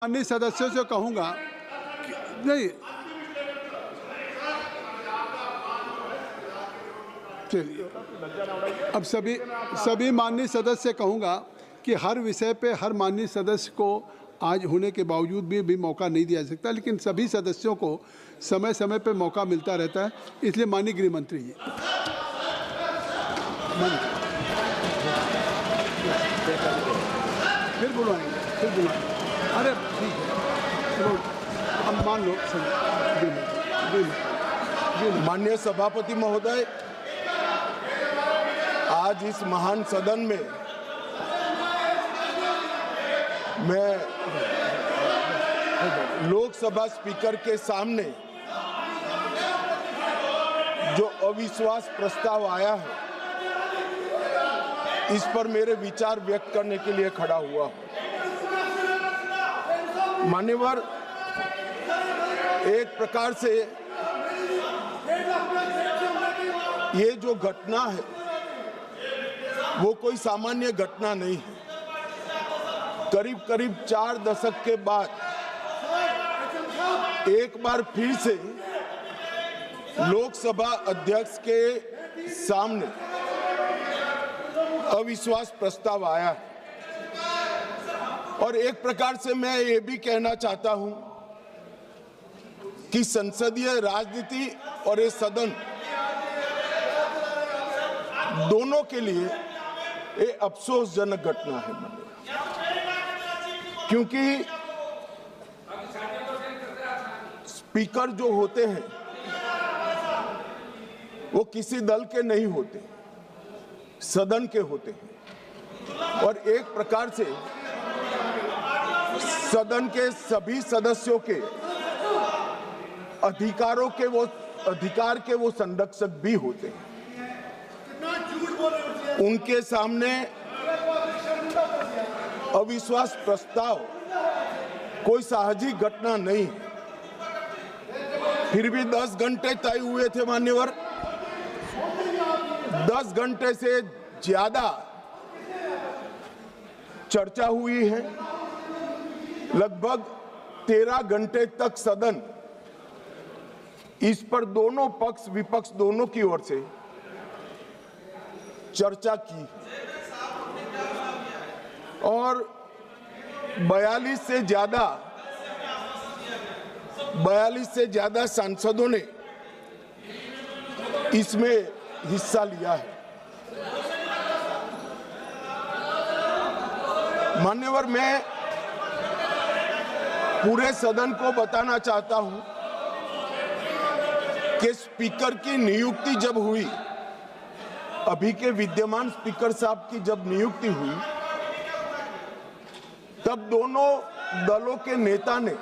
अन्य सदस्यों से कहूंगा नहीं, चलिए अब सभी माननीय सदस्य से कहूंगा कि हर विषय पे हर माननीय सदस्य को आज होने के बावजूद भी मौका नहीं दिया जा सकता, लेकिन सभी सदस्यों को समय समय पे मौका मिलता रहता है। इसलिए माननीय गृह मंत्री जी फिर बुलाएंगे। अरे ठीक है, चलो हम मान लो। माननीय सभापति महोदय, आज इस महान सदन में मैं लोकसभा स्पीकर के सामने जो अविश्वास प्रस्ताव आया है, इस पर मेरे विचार व्यक्त करने के लिए खड़ा हुआ हूं। मान्यवर, एक प्रकार से ये जो घटना है वो कोई सामान्य घटना नहीं है। करीब 4 दशक के बाद एक बार फिर से लोकसभा अध्यक्ष के सामने अविश्वास प्रस्ताव आया है और एक प्रकार से मैं ये भी कहना चाहता हूं कि संसदीय राजनीति और ये सदन दोनों के लिए ये अफसोसजनक घटना है, क्योंकि स्पीकर जो होते हैं वो किसी दल के नहीं होते, सदन के होते हैं और एक प्रकार से सदन के सभी सदस्यों के अधिकार के वो संरक्षक भी होते हैं। उनके सामने अविश्वास प्रस्ताव कोई साहजिक घटना नहीं है। फिर भी 10 घंटे तय हुए थे मान्यवर, 10 घंटे से ज्यादा चर्चा हुई है। लगभग 13 घंटे तक सदन इस पर दोनों पक्ष विपक्ष दोनों की ओर से चर्चा की और 42 से ज्यादा सांसदों ने इसमें हिस्सा लिया है। मान्यवर, मैं पूरे सदन को बताना चाहता हूं कि स्पीकर की नियुक्ति जब हुई, अभी के विद्यमान स्पीकर साहब की जब नियुक्ति हुई, तब दोनों दलों के नेता ने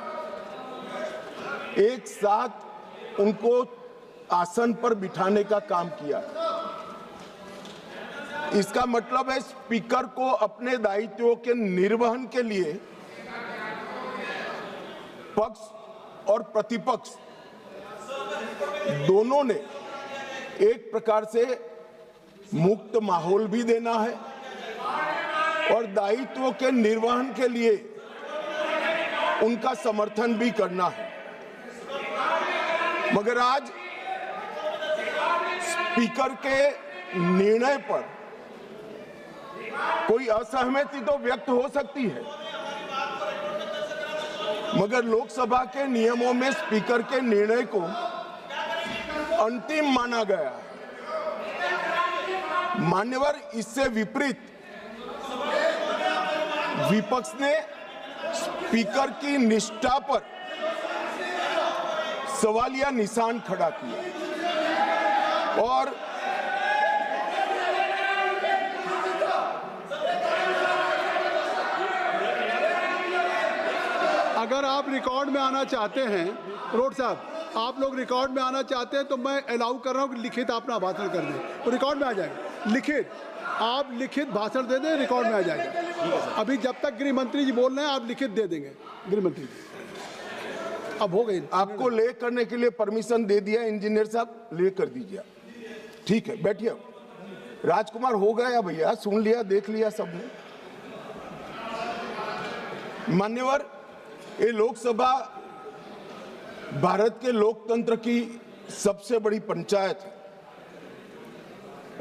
एक साथ उनको आसन पर बिठाने का काम किया। इसका मतलब है स्पीकर को अपने दायित्वों के निर्वहन के लिए पक्ष और प्रतिपक्ष दोनों ने एक प्रकार से मुक्त माहौल भी देना है और दायित्वों के निर्वहन के लिए उनका समर्थन भी करना है। मगर आज स्पीकर के निर्णय पर कोई असहमति तो व्यक्त हो सकती है, मगर लोकसभा के नियमों में स्पीकर के निर्णय को अंतिम माना गया है। मान्यवर, इससे विपरीत विपक्ष ने स्पीकर की निष्ठा पर सवालिया निशान खड़ा किया और अगर आप रिकॉर्ड में आना चाहते हैं, रोड साहब, आप लोग रिकॉर्ड में आना चाहते हैं तो मैं अलाउ कर रहा हूं कि लिखित अपना भाषण कर दें, तो रिकॉर्ड में आ जाएगा। लिखित, आप लिखित भाषण दे दें, रिकॉर्ड में आ जाएगा। अभी जब तक गृह मंत्री जी बोल रहे हैं, आप लिखित दे देंगे। गृह मंत्री जी अब हो गई, आपको ले करने के लिए परमिशन दे दिया इंजीनियर साहब, ले कर दीजिए। ठीक है, बैठिए। राजकुमार हो गया भैया, सुन लिया, देख लिया सबने। मान्यवर, ये लोकसभा भारत के लोकतंत्र की सबसे बड़ी पंचायत है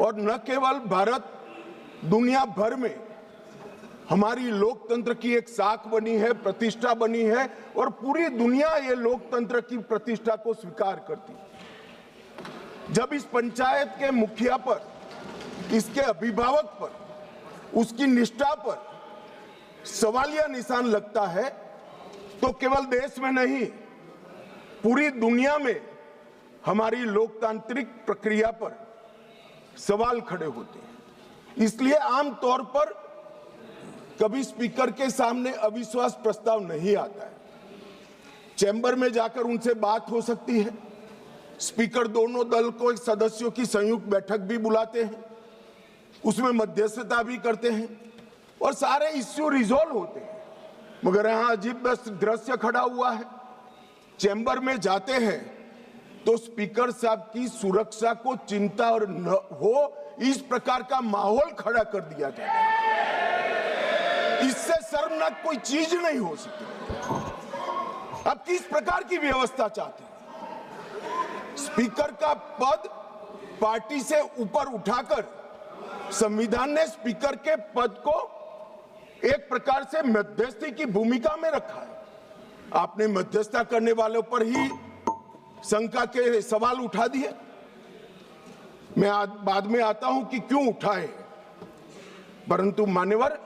और न केवल भारत, दुनिया भर में हमारी लोकतंत्र की एक साख बनी है, प्रतिष्ठा बनी है और पूरी दुनिया ये लोकतंत्र की प्रतिष्ठा को स्वीकार करती है। जब इस पंचायत के मुखिया पर, इसके अभिभावक पर, उसकी निष्ठा पर सवालिया निशान लगता है तो केवल देश में नहीं, पूरी दुनिया में हमारी लोकतांत्रिक प्रक्रिया पर सवाल खड़े होते हैं। इसलिए आमतौर पर कभी स्पीकर के सामने अविश्वास प्रस्ताव नहीं आता है। चैम्बर में जाकर उनसे बात हो सकती है। स्पीकर दोनों दल को एक सदस्यों की संयुक्त बैठक भी बुलाते हैं, उसमें मध्यस्थता भी करते हैं और सारे इश्यू रिजॉल्व होते हैं। मगर यहां अजीब दृश्य खड़ा हुआ है। चैम्बर में जाते हैं तो स्पीकर साहब की सुरक्षा को चिंता और न हो, इस प्रकार का माहौल खड़ा कर दिया जाता है। इससे शर्मनाक कोई चीज नहीं हो सकती। अब किस प्रकार की व्यवस्था चाहते हैं? स्पीकर का पद पार्टी से ऊपर उठाकर संविधान ने स्पीकर के पद को एक प्रकार से मध्यस्थी की भूमिका में रखा है। आपने मध्यस्थता करने वालों पर ही शंका के सवाल उठा दिए। मैं बाद में आता हूं कि क्यों उठाए, परंतु मान्यवर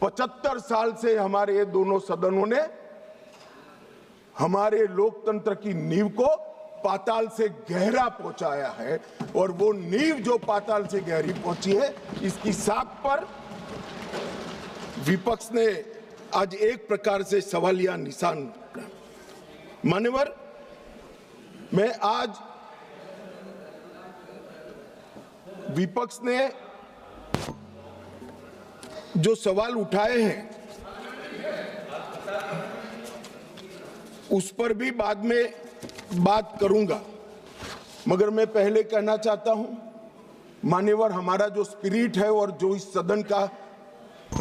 75 साल से हमारे ये दोनों सदनों ने हमारे लोकतंत्र की नींव को पाताल से गहरा पहुंचाया है और वो नींव जो पाताल से गहरी पहुंची है, इसकी साख पर विपक्ष ने आज एक प्रकार से सवालिया निशान। मान्यवर, मैं आज विपक्ष ने जो सवाल उठाए हैं उस पर भी बाद में बात करूंगा, मगर मैं पहले कहना चाहता हूं मान्यवर, हमारा जो स्पिरिट है और जो इस सदन का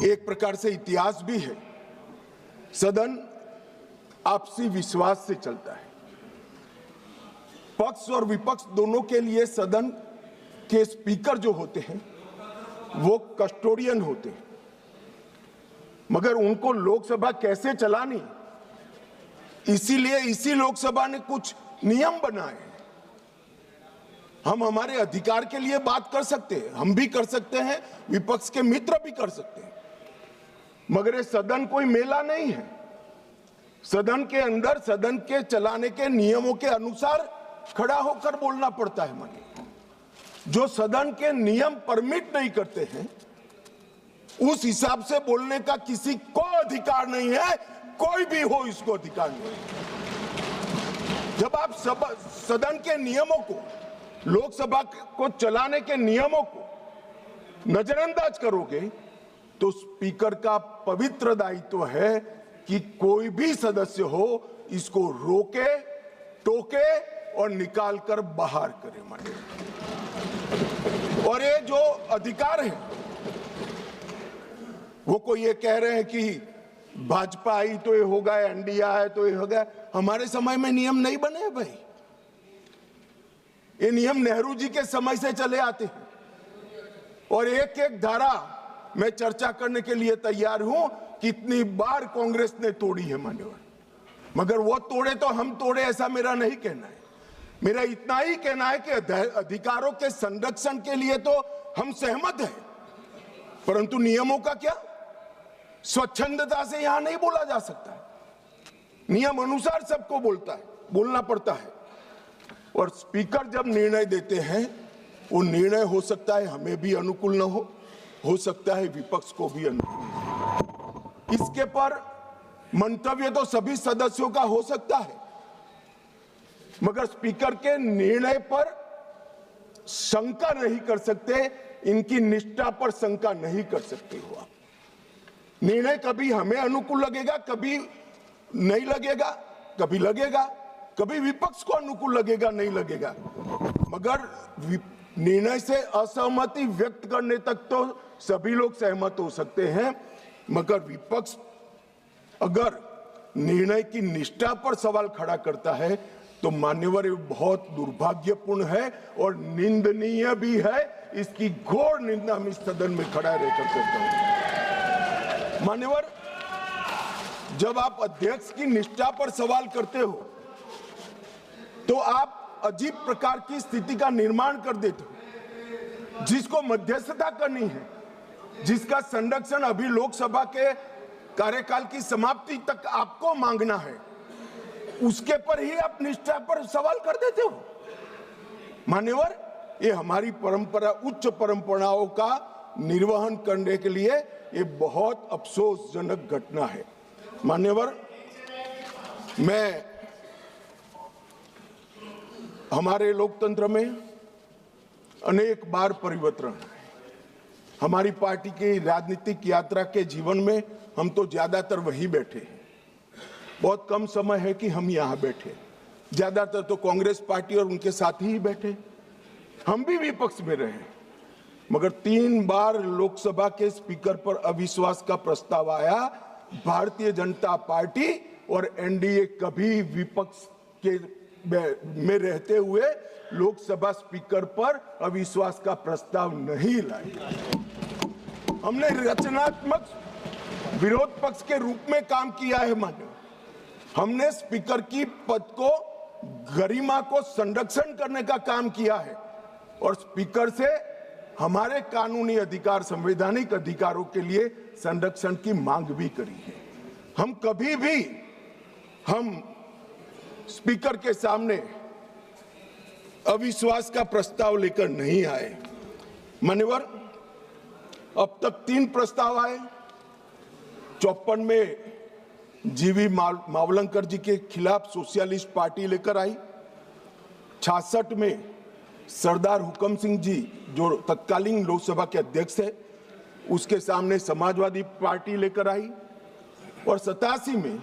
एक प्रकार से इतिहास भी है, सदन आपसी विश्वास से चलता है। पक्ष और विपक्ष दोनों के लिए सदन के स्पीकर जो होते हैं वो कस्टोडियन होते हैं, मगर उनको लोकसभा कैसे चलानी, इसीलिए इसी लोकसभा ने कुछ नियम बनाए हैं। हम हमारे अधिकार के लिए बात कर सकते हैं, हम भी कर सकते हैं, विपक्ष के मित्र भी कर सकते हैं, मगर ये सदन कोई मेला नहीं है। सदन के अंदर सदन के चलाने के नियमों के अनुसार खड़ा होकर बोलना पड़ता है। मानिए, जो सदन के नियम परमिट नहीं करते हैं उस हिसाब से बोलने का किसी को अधिकार नहीं है, कोई भी हो इसको अधिकार नहीं। जब आप सदन के नियमों को, लोकसभा को चलाने के नियमों को नजरअंदाज करोगे तो स्पीकर का पवित्र दायित्व है कि कोई भी सदस्य हो इसको रोके, टोके और निकाल कर बाहर करे। माने, और ये जो अधिकार है वो कोई ये कह रहे हैं कि भाजपा आई तो ये होगा, एनडीए है तो ये होगा। हमारे समय में नियम नहीं बने हैं भाई, ये नियम नेहरू जी के समय से चले आते हैं और एक एक धारा मैं चर्चा करने के लिए तैयार हूं। कितनी बार कांग्रेस ने तोड़ी है मान्यवर, मगर वो तोड़े तो हम तोड़े ऐसा मेरा नहीं कहना है। मेरा इतना ही कहना है कि अधिकारों के संरक्षण के लिए तो हम सहमत हैं, परंतु नियमों का क्या? स्वच्छंदता से यहां नहीं बोला जा सकता। नियम अनुसार सबको बोलना पड़ता है। और स्पीकर जब निर्णय देते हैं वो निर्णय हो सकता है हमें भी अनुकूल न हो सकता है विपक्ष को भी अनुकूल। इसके पर मंतव्य तो सभी सदस्यों का हो सकता है, मगर स्पीकर के निर्णय पर शंका नहीं कर सकते, इनकी निष्ठा पर शंका नहीं कर सकते हो आप। निर्णय कभी हमें अनुकूल लगेगा, कभी नहीं लगेगा, कभी लगेगा, कभी विपक्ष को अनुकूल लगेगा, नहीं लगेगा, मगर निर्णय से असहमति व्यक्त करने तक तो सभी लोग सहमत हो सकते हैं। मगर विपक्ष अगर निर्णय की निष्ठा पर सवाल खड़ा करता है तो मान्यवर ये बहुत दुर्भाग्यपूर्ण है और निंदनीय भी है। इसकी घोर निंदा हम इस सदन में खड़ा रहकर करता हूं। मान्यवर, जब आप अध्यक्ष की निष्ठा पर सवाल करते हो तो आप अजीब प्रकार की स्थिति का निर्माण कर देते हो। जिसको मध्यस्थता करनी है, जिसका संरक्षण अभी लोकसभा के कार्यकाल की समाप्ति तक आपको मांगना है, उसके पर ही आप निष्ठा पर सवाल कर देते हो। मान्यवर, ये हमारी परंपरा, उच्च परंपराओं का निर्वहन करने के लिए ये बहुत अफसोसजनक घटना है। मान्यवर, मैं हमारे लोकतंत्र में अनेक बार परिवर्तन है। हमारी पार्टी की राजनीतिक यात्रा के जीवन में हम तो ज्यादातर वही बैठे हैं। बहुत कम समय है कि हम यहाँ बैठे, ज्यादातर तो कांग्रेस पार्टी और उनके साथी ही बैठे। हम भी विपक्ष में रहे, मगर 3 बार लोकसभा के स्पीकर पर अविश्वास का प्रस्ताव आया। भारतीय जनता पार्टी और एनडीए कभी विपक्ष के में रहते हुए लोकसभा स्पीकर पर अविश्वास का प्रस्ताव नहीं लाए। हमने रचनात्मक विरोध पक्ष के रूप में काम किया है। मान्य, हमने स्पीकर की पद को, गरिमा को संरक्षण करने का काम किया है और स्पीकर से हमारे कानूनी अधिकार, संवैधानिक अधिकारों के लिए संरक्षण की मांग भी करी है। हम कभी भी स्पीकर के सामने अविश्वास का प्रस्ताव लेकर नहीं आए। मान्यवर, अब तक 3 प्रस्ताव आए। 54 में जीवी मावलंकर जी के खिलाफ सोशलिस्ट पार्टी लेकर आई। 66 में सरदार हुकम सिंह जी, जो तत्कालीन लोकसभा के अध्यक्ष है, उसके सामने समाजवादी पार्टी लेकर आई और 87 में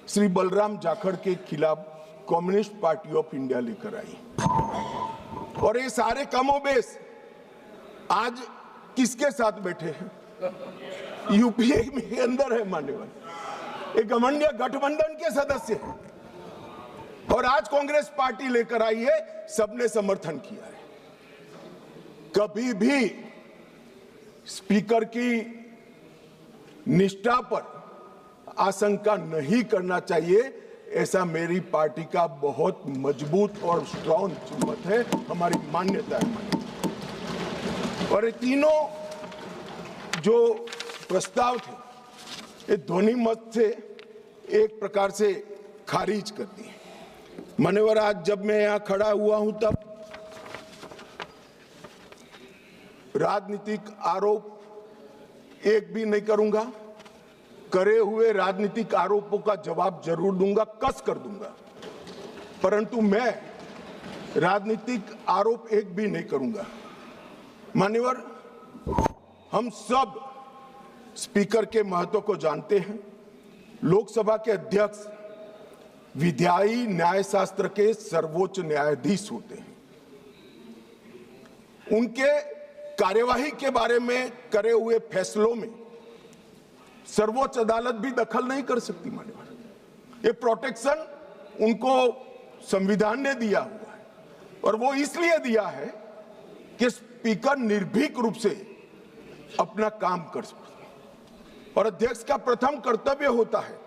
श्री बलराम जाखड़ के खिलाफ कम्युनिस्ट पार्टी ऑफ इंडिया लेकर आई। और ये सारे कमोबेश आज किसके साथ बैठे हैं? यूपीए में अंदर है। मान्यवर, एक घमंडिया गठबंधन के सदस्य हैं और आज कांग्रेस पार्टी लेकर आई है, सबने समर्थन किया है। कभी भी स्पीकर की निष्ठा पर आशंका नहीं करना चाहिए, ऐसा मेरी पार्टी का बहुत मजबूत और स्ट्रॉन्ग मत है, हमारी मान्यता है। और ये तीनों जो प्रस्ताव थे, ये ध्वनि मत से एक प्रकार से खारिज कर दिए। मान्यवर, आज जब मैं यहां खड़ा हुआ हूं तब राजनीतिक आरोप एक भी नहीं करूंगा। करे हुए राजनीतिक आरोपों का जवाब जरूर दूंगा, कस कर दूंगा, परंतु मैं राजनीतिक आरोप एक भी नहीं करूंगा। मान्यवर, हम सब स्पीकर के महत्व को जानते हैं। लोकसभा के अध्यक्ष विधायी न्यायशास्त्र के सर्वोच्च न्यायाधीश होते हैं। उनके कार्यवाही के बारे में करे हुए फैसलों में सर्वोच्च अदालत भी दखल नहीं कर सकती। मान्यवर, ये प्रोटेक्शन उनको संविधान ने दिया हुआ है और वो इसलिए दिया है कि स्पीकर निर्भीक रूप से अपना काम कर सके और अध्यक्ष का प्रथम कर्तव्य होता है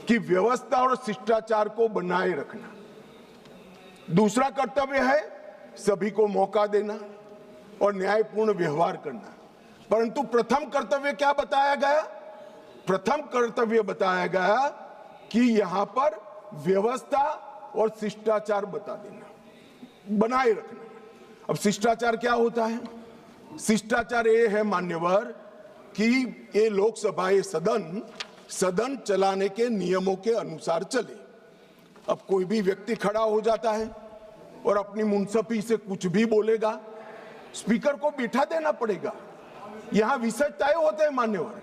कि व्यवस्था और शिष्टाचार को बनाए रखना। दूसरा कर्तव्य है सभी को मौका देना और न्यायपूर्ण व्यवहार करना। परंतु प्रथम कर्तव्य क्या बताया गया? प्रथम कर्तव्य बताया गया कि यहां पर व्यवस्था और शिष्टाचार बता देना, बनाए रखना। अब शिष्टाचार क्या होता है? शिष्टाचार ये है मान्यवर कि ये लोकसभा, ये सदन चलाने के नियमों के अनुसार चले। अब कोई भी व्यक्ति खड़ा हो जाता है और अपनी मुंसफी से कुछ भी बोलेगा, स्पीकर को बिठा देना पड़ेगा। यहां विषय तय होते हैं। मान्यवर,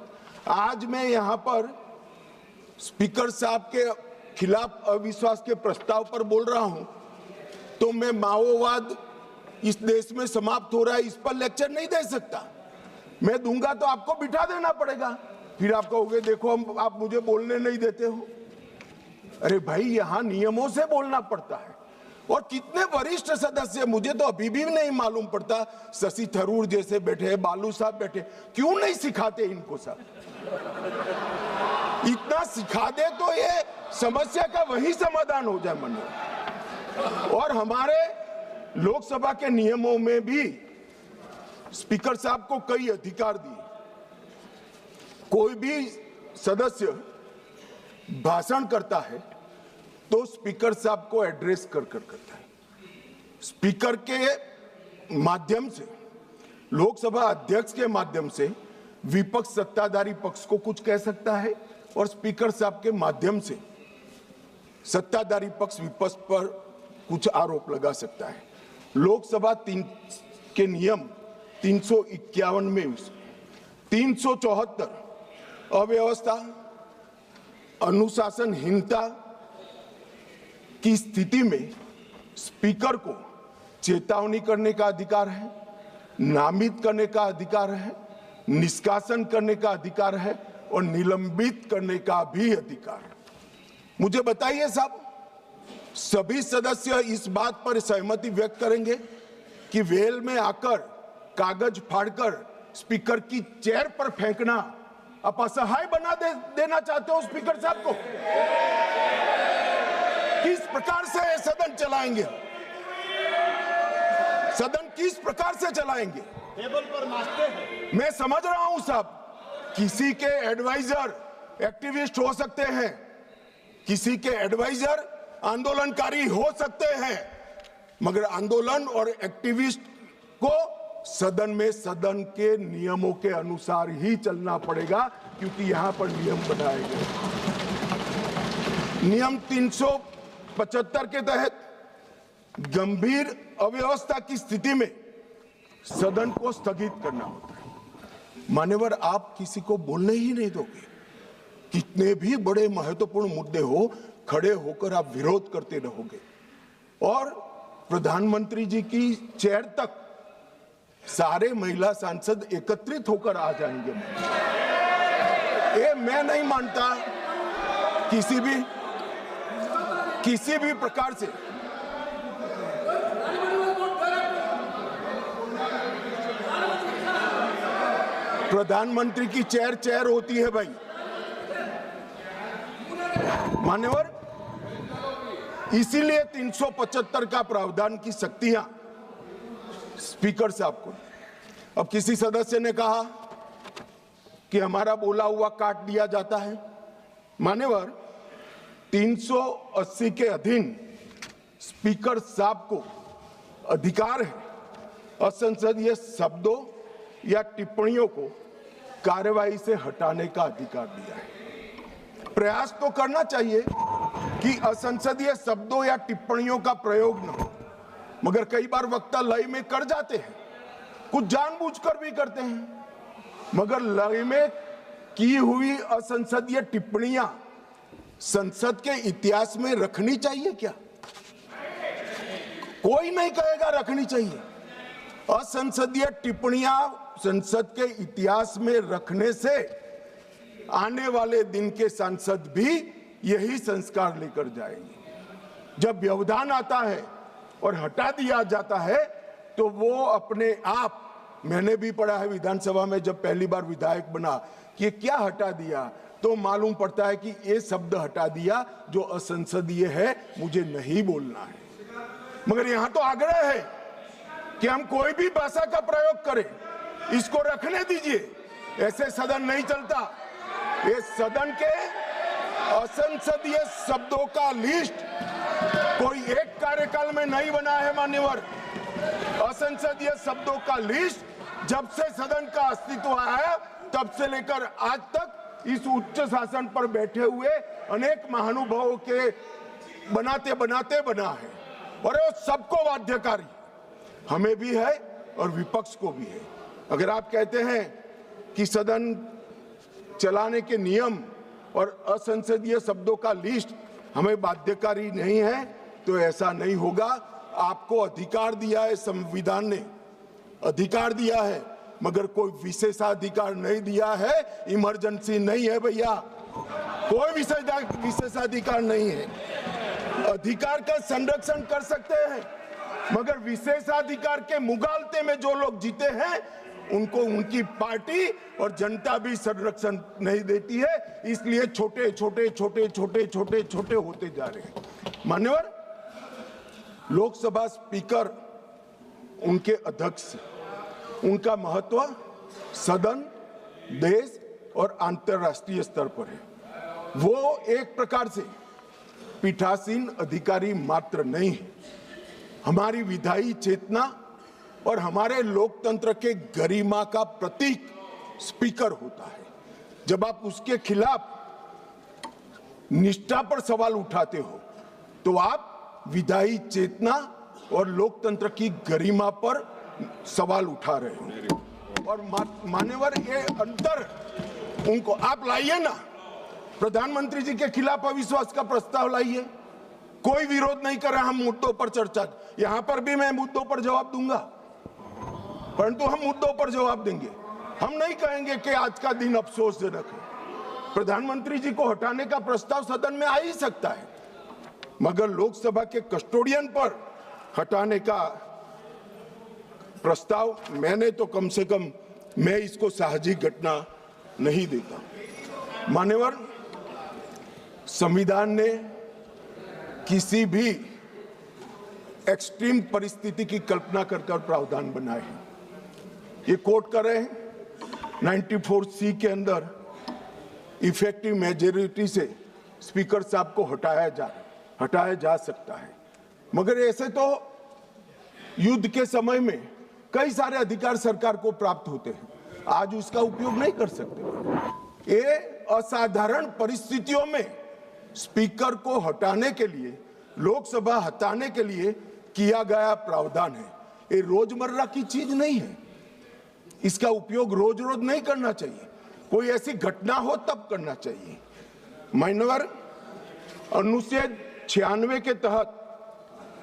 आज मैं यहां पर स्पीकर साहब के खिलाफ अविश्वास के प्रस्ताव पर बोल रहा हूं तो मैं माओवाद इस देश में समाप्त हो रहा है इस पर लेक्चर नहीं दे सकता। मैं दूंगा तो आपको बिठा देना पड़ेगा। फिर आप कहोगे देखो आप मुझे बोलने नहीं देते हो। अरे भाई, यहां नियमों से बोलना पड़ता है। और कितने वरिष्ठ सदस्य, मुझे तो अभी भी नहीं मालूम पड़ता, शशि थरूर जैसे बैठे, बालू साहब बैठे, क्यों नहीं सिखाते इनको सब? इतना सिखा दे तो ये समस्या का वही समाधान हो जाए मन में। और हमारे लोकसभा के नियमों में भी स्पीकर साहब को कई अधिकार दिए। कोई भी सदस्य भाषण करता है तो स्पीकर साहब को एड्रेस कर करता है। स्पीकर के माध्यम से, लोकसभा अध्यक्ष के माध्यम से विपक्ष सत्ताधारी पक्ष को कुछ कह सकता है और स्पीकर साहब के माध्यम से सत्ताधारी पक्ष विपक्ष पर कुछ आरोप लगा सकता है। लोकसभा के नियम 351 में 374 अव्यवस्था, अनुशासनहीनता की स्थिति में स्पीकर को चेतावनी करने का अधिकार है, नामित करने का अधिकार है, निष्कासन करने का अधिकार है और निलंबित करने का भी अधिकार है। मुझे बताइए साहब, सभी सदस्य इस बात पर सहमति व्यक्त करेंगे कि वेल में आकर कागज फाड़कर स्पीकर की चेयर पर फेंकना आप असहाय बना देना चाहते हो स्पीकर साहब को? किस प्रकार से सदन चलाएंगे? सदन किस प्रकार से चलाएंगे? टेबल पर नाचते हैं। मैं समझ रहा हूं साहब, किसी के एडवाइजर एक्टिविस्ट हो सकते हैं, किसी के एडवाइजर आंदोलनकारी हो सकते हैं, मगर आंदोलन और एक्टिविस्ट को सदन में सदन के नियमों के अनुसार ही चलना पड़ेगा, क्योंकि यहां पर नियम बनाए गए। नियम 375 के तहत गंभीर अव्यवस्था की स्थिति में सदन को स्थगित करना होता है। मान्यवर, आप किसी को बोलने ही नहीं दोगे। कितने भी बड़े महत्वपूर्ण मुद्दे हो, खड़े होकर आप विरोध करते रहोगे और प्रधानमंत्री जी की चेयर तक सारे महिला सांसद एकत्रित होकर आ जाएंगे। ये मैं नहीं मानता किसी भी प्रकार से प्रधानमंत्री की चेयर होती है भाई। मान्यवर, इसीलिए 375 का प्रावधान की शक्तियां स्पीकर साहब को। अब किसी सदस्य ने कहा कि हमारा बोला हुआ काट दिया जाता है। मान्यवर, 380 के अधीन स्पीकर साहब को अधिकार है असंसदीय शब्दों या टिप्पणियों को कार्यवाही से हटाने का अधिकार दिया है। प्रयास तो करना चाहिए कि असंसदीय शब्दों या टिप्पणियों का प्रयोग न हो, मगर कई बार वक्ता लय में कर जाते हैं, कुछ जानबूझकर भी करते हैं। मगर लय में की हुई असंसदीय टिप्पणियां संसद के इतिहास में रखनी चाहिए क्या? कोई नहीं कहेगा रखनी चाहिए। असंसदीय टिप्पणियां संसद के इतिहास में रखने से आने वाले दिन के सांसद भी यही संस्कार लेकर जाएंगे। जब व्यवधान आता है और हटा दिया जाता है तो वो अपने आप, मैंने भी पढ़ा है विधानसभा में जब पहली बार विधायक बना कि क्या हटा दिया, तो मालूम पड़ता है कि ये शब्द हटा दिया जो असंसदीय है, मुझे नहीं बोलना है। मगर यहां तो आग्रह है कि हम कोई भी भाषा का प्रयोग करें, इसको रखने दीजिए। ऐसे सदन नहीं चलता। ये सदन के असंसदीय शब्दों का लिस्ट कोई एक कार्यकाल में नहीं बना है मान्यवर। असंसदीय शब्दों का लिस्ट जब से सदन का अस्तित्व आया तब से लेकर आज तक इस उच्च शासन पर बैठे हुए अनेक महानुभावों के बनाते बनाते बना है, और वो सबको बाध्यकारी, हमें भी है और विपक्ष को भी है। अगर आप कहते हैं कि सदन चलाने के नियम और असंसदीय शब्दों का लिस्ट हमें बाध्यकारी नहीं है, तो ऐसा नहीं होगा। आपको अधिकार दिया है, संविधान ने अधिकार दिया है मगर कोई विशेषाधिकार नहीं दिया है। इमरजेंसी नहीं है भैया, कोई विशेषाधिकार नहीं है। अधिकार का संरक्षण कर सकते हैं, मगर विशेषाधिकार के मुगालते में जो लोग जीते हैं उनको उनकी पार्टी और जनता भी संरक्षण नहीं देती है। इसलिए छोटे छोटे छोटे छोटे छोटे छोटे होते जा रहे हैं। मान्यवर, लोकसभा स्पीकर, उनके अध्यक्ष, उनका महत्व सदन, देश और अंतर्राष्ट्रीय स्तर पर है। वो एक प्रकार से पीठासीन अधिकारी मात्र नहीं है, हमारी विधायी चेतना और हमारे लोकतंत्र के गरिमा का प्रतीक स्पीकर होता है। जब आप उसके खिलाफ निष्ठा पर सवाल उठाते हो तो आप विधायी चेतना और लोकतंत्र की गरिमा पर सवाल उठा रहे हो। और मान्यवर, ये अंतर उनको आप लाइए ना, प्रधानमंत्री जी के खिलाफ अविश्वास का प्रस्ताव लाइए, कोई विरोध नहीं कर रहा। हम मुद्दों पर चर्चा, यहां पर भी मैं मुद्दों पर जवाब दूंगा, परंतु हम मुद्दों पर जवाब देंगे। हम नहीं कहेंगे कि आज का दिन अफसोसजनक है। प्रधानमंत्री जी को हटाने का प्रस्ताव सदन में आ ही सकता है, मगर लोकसभा के कस्टोडियन पर हटाने का प्रस्ताव मैंने तो कम से कम मैं इसको साहजिक घटना नहीं देता। मान्यवर, संविधान ने किसी भी एक्सट्रीम परिस्थिति की कल्पना कर प्रावधान बनाए हैं। ये कोट कर रहे हैं 94C के अंदर इफेक्टिव मेजोरिटी से स्पीकर साहब को हटाया जा सकता है, मगर ऐसे तो युद्ध के समय में कई सारे अधिकार सरकार को प्राप्त होते हैं, आज उसका उपयोग नहीं कर सकते। ये असाधारण परिस्थितियों में स्पीकर को हटाने के लिए, लोकसभा हटाने के लिए किया गया प्रावधान है। ये रोजमर्रा की चीज नहीं है, इसका उपयोग रोज रोज नहीं करना चाहिए, कोई ऐसी घटना हो तब करना चाहिए। मान्यवर, अनुच्छेद 96 के तहत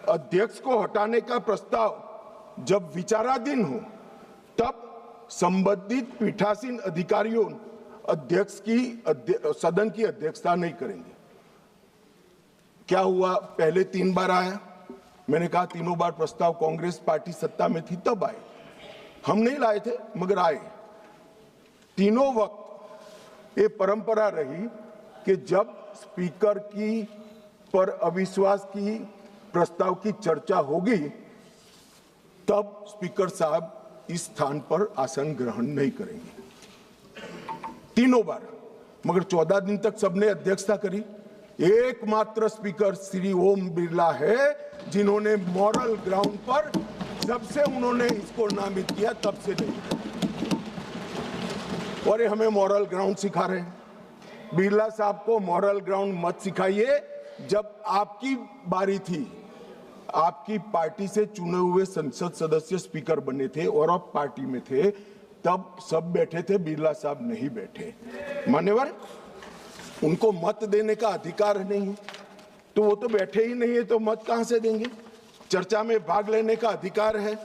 अध्यक्ष को हटाने का प्रस्ताव जब विचाराधीन हो तब संबंधित पीठासीन अधिकारियों अध्यक्ष की सदन की अध्यक्षता नहीं करेंगे। क्या हुआ, पहले 3 बार आया, मैंने कहा तीनों बार प्रस्ताव कांग्रेस पार्टी सत्ता में थी तब आए, हम नहीं लाए थे मगर आए। तीनों वक्त ये परंपरा रही कि जब स्पीकर की पर अविश्वास की प्रस्ताव की चर्चा होगी तब स्पीकर साहब इस स्थान पर आसन ग्रहण नहीं करेंगे। तीनों बार, मगर 14 दिन तक सबने अध्यक्षता करी। एकमात्र स्पीकर श्री ओम बिरला है जिन्होंने मॉरल ग्राउंड पर, जब से उन्होंने इसको नामित किया तब से नहीं। और ये हमें मॉरल ग्राउंड सिखा रहे हैं। बिरला साहब को मॉरल ग्राउंड मत सिखाइए। जब आपकी बारी थी, आपकी पार्टी से चुने हुए संसद सदस्य स्पीकर बने थे और आप पार्टी में थे, तब सब बैठे थे, बिरला साहब नहीं बैठे। मान्यवर, उनको मत देने का अधिकार नहीं है, तो वो तो बैठे ही नहीं है, तो मत कहां से देंगे। चर्चा में भाग लेने का अधिकार है,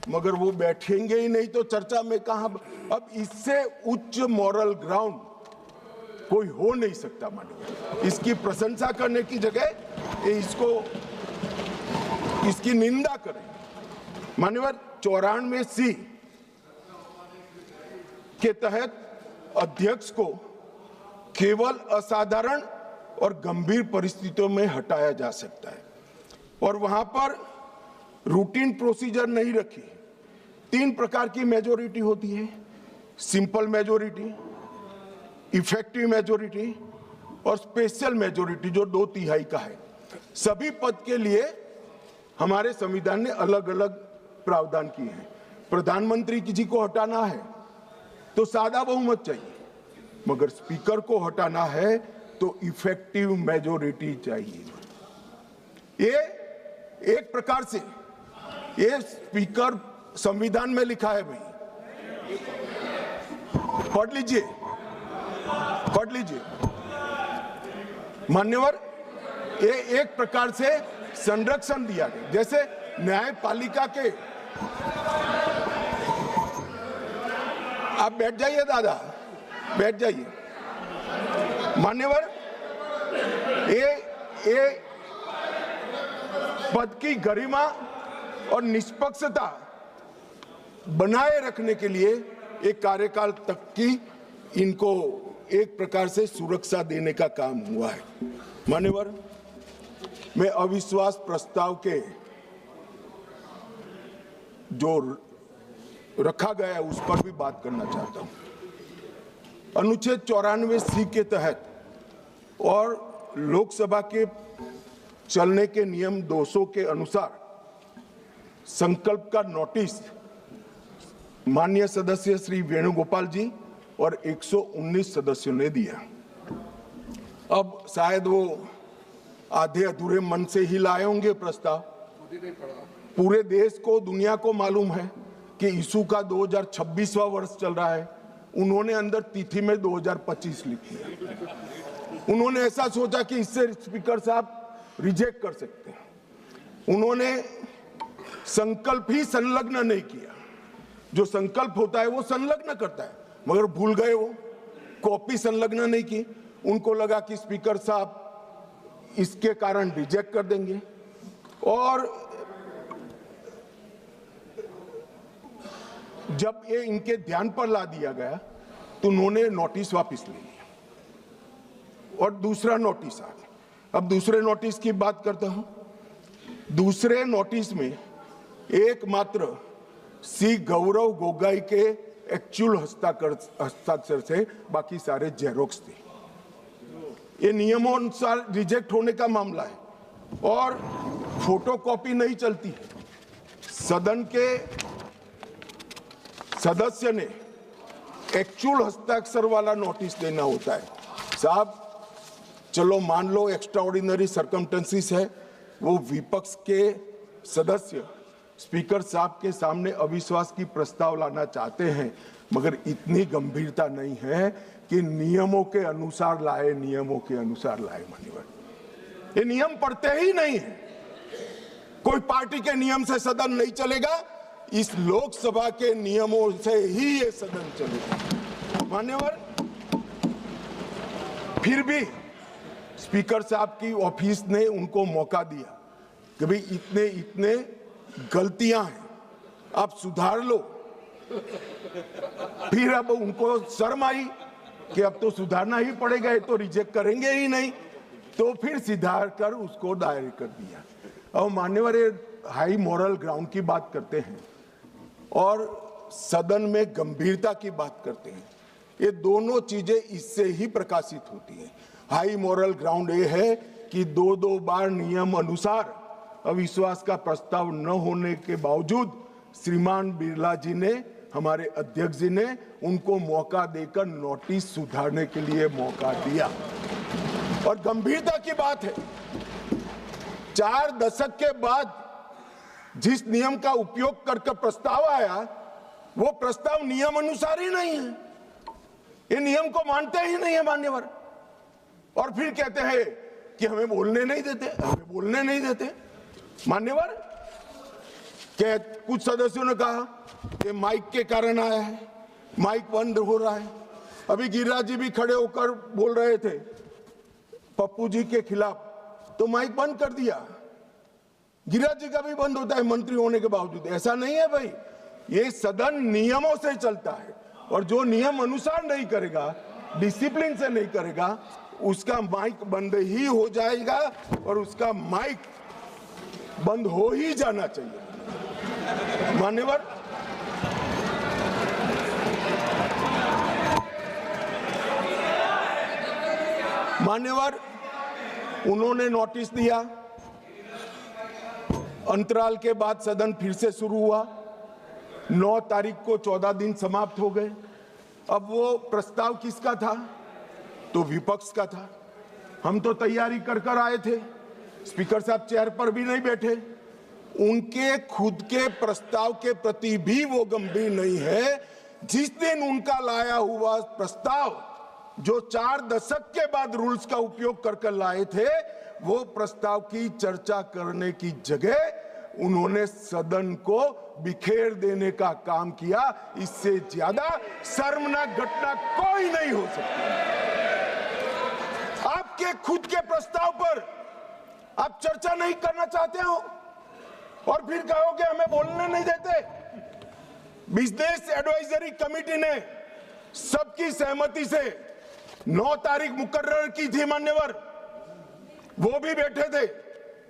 मगर वो बैठेंगे ही नहीं तो चर्चा में कहां। अब इससे उच्च मॉरल ग्राउंड कोई हो नहीं सकता। मान्यवर, इसकी प्रशंसा करने की जगह इसकी निंदा करें। मान्यवर, 94C के तहत अध्यक्ष को केवल असाधारण और गंभीर परिस्थितियों में हटाया जा सकता है, और वहां पर रूटीन प्रोसीजर नहीं रखी। 3 प्रकार की मेजोरिटी होती है, सिंपल मेजोरिटी, इफेक्टिव मेजोरिटी और स्पेशल मेजोरिटी जो 2/3 का है। सभी पद के लिए हमारे संविधान ने अलग अलग प्रावधान किए हैं। प्रधानमंत्री जी को हटाना है तो सादा बहुमत चाहिए, मगर स्पीकर को हटाना है तो इफेक्टिव मेजोरिटी चाहिए। ये एक प्रकार से ये स्पीकर संविधान में लिखा है भाई, पढ़ लीजिए। मान्यवर, ये एक प्रकार से संरक्षण दिया गया। जैसे न्यायपालिका के आप बैठ जाइए दादा, बैठ जाइए। मान्यवर, ये पद की गरिमा और निष्पक्षता बनाए रखने के लिए एक कार्यकाल तक की इनको एक प्रकार से सुरक्षा देने का काम हुआ है। मान्यवर, मैं अविश्वास प्रस्ताव के जो रखा गया है उस पर भी बात करना चाहता हूं। अनुच्छेद 94C के तहत और लोकसभा के चलने के नियम 200 के अनुसार संकल्प का नोटिस माननीय सदस्य श्री वेणुगोपाल जी और 119 सदस्यों ने दिया। अब शायद वो आधे अधूरे मन से ही लाए होंगे प्रस्ताव। पूरे देश को, दुनिया को मालूम है कि यीशु का 2026वां वर्ष चल रहा है। उन्होंने अंदर तिथि में 2025 लिखी है। उन्होंने ऐसा सोचा कि इससे स्पीकर साहब रिजेक्ट कर सकते हैं। उन्होंने संकल्प ही संलग्न नहीं किया। जो संकल्प होता है वो संलग्न करता है, मगर भूल गए वो कॉपी संलग्न नहीं की। उनको लगा कि स्पीकर साहब इसके कारण रिजेक्ट कर देंगे और जब ये इनके ध्यान पर ला दिया गया तो उन्होंने नोटिस वापस ले लिया और दूसरा नोटिस आ गया। अब दूसरे नोटिस की बात करता हूं। दूसरे नोटिस में एकमात्र सी गौरव गोगाई के एक्चुअल हस्ताक्षर से बाकी सारे जेरोक्स थे। ये नियमों अनुसार रिजेक्ट होने का मामला है और फोटोकॉपी नहीं चलती है। सदन के सदस्य ने एक्चुअल हस्ताक्षर वाला नोटिस देना होता है। साहब चलो मान लो एक्स्ट्राऑर्डिनरी सर्कमस्टेंसेस है, वो विपक्ष के सदस्य स्पीकर साहब के सामने अविश्वास की प्रस्ताव लाना चाहते हैं, मगर इतनी गंभीरता नहीं है कि नियमों के अनुसार लाए, नियमों के अनुसार लाए। मान्यवर, ये नियम पढ़ते ही नहीं है। कोई पार्टी के नियम से सदन नहीं चलेगा, इस लोकसभा के नियमों से ही ये सदन चलेगा। मान्यवर, फिर भी स्पीकर साहब की ऑफिस ने उनको मौका दिया कि भाई इतने इतने गलतियां हैं, आप सुधार लो। फिर अब उनको शर्म आई कि अब तो सुधारना ही पड़ेगा, ये तो रिजेक्ट करेंगे ही नहीं, तो फिर सुधार कर उसको दायर कर दिया। और मान्यवर, हाई मॉरल ग्राउंड की बात करते हैं और सदन में गंभीरता की बात करते हैं। ये दोनों चीजें इससे ही प्रकाशित होती हैं। हाई मॉरल ग्राउंड ये है कि दो बार नियम अनुसार अविश्वास का प्रस्ताव न होने के बावजूद श्रीमान बिरला जी ने, हमारे अध्यक्ष जी ने उनको मौका देकर नोटिस सुधारने के लिए मौका दिया। और गंभीरता की बात है, 4 दशक के बाद जिस नियम का उपयोग करके प्रस्ताव आया, वो प्रस्ताव नियम अनुसार ही नहीं है। ये नियम को मानते ही नहीं है मान्यवर, और फिर कहते हैं कि हमें बोलने नहीं देते, हमें बोलने नहीं देते। मान्यवर, क्या कुछ सदस्यों ने कहा कि माइक के कारण आया है, माइक बंद हो रहा है। अभी गिरिराज जी भी खड़े होकर बोल रहे थे पप्पू जी के खिलाफ, तो माइक बंद कर दिया। गिरिराज जी का भी बंद होता है मंत्री होने के बावजूद। ऐसा नहीं है भाई, ये सदन नियमों से चलता है और जो नियम अनुसार नहीं करेगा, डिसिप्लिन से नहीं करेगा, उसका माइक बंद ही हो जाएगा और उसका माइक बंद हो ही जाना चाहिए। मान्यवर, उन्होंने नोटिस दिया, अंतराल के बाद सदन फिर से शुरू हुआ। 9 तारीख को 14 दिन समाप्त हो गए। अब वो प्रस्ताव किसका था? तो विपक्ष का था। हम तो तैयारी कर आए थे, स्पीकर साहब चेयर पर भी नहीं बैठे। उनके खुद के प्रस्ताव के प्रति भी वो गंभीर नहीं है। जिस दिन उनका लाया हुआ प्रस्ताव, जो 4 दशक के बाद रूल्स का उपयोग कर लाए थे, वो प्रस्ताव की चर्चा करने की जगह उन्होंने सदन को बिखेर देने का काम किया। इससे ज्यादा शर्मनाक घटना कोई नहीं हो सकती। आपके खुद के प्रस्ताव पर आप चर्चा नहीं करना चाहते हो और फिर कहोगे हमें बोलने नहीं देते। बिजनेस एडवाइजरी कमेटी ने सबकी सहमति से 9 तारीख मुकर्रर की थी मान्यवर, वो भी बैठे थे।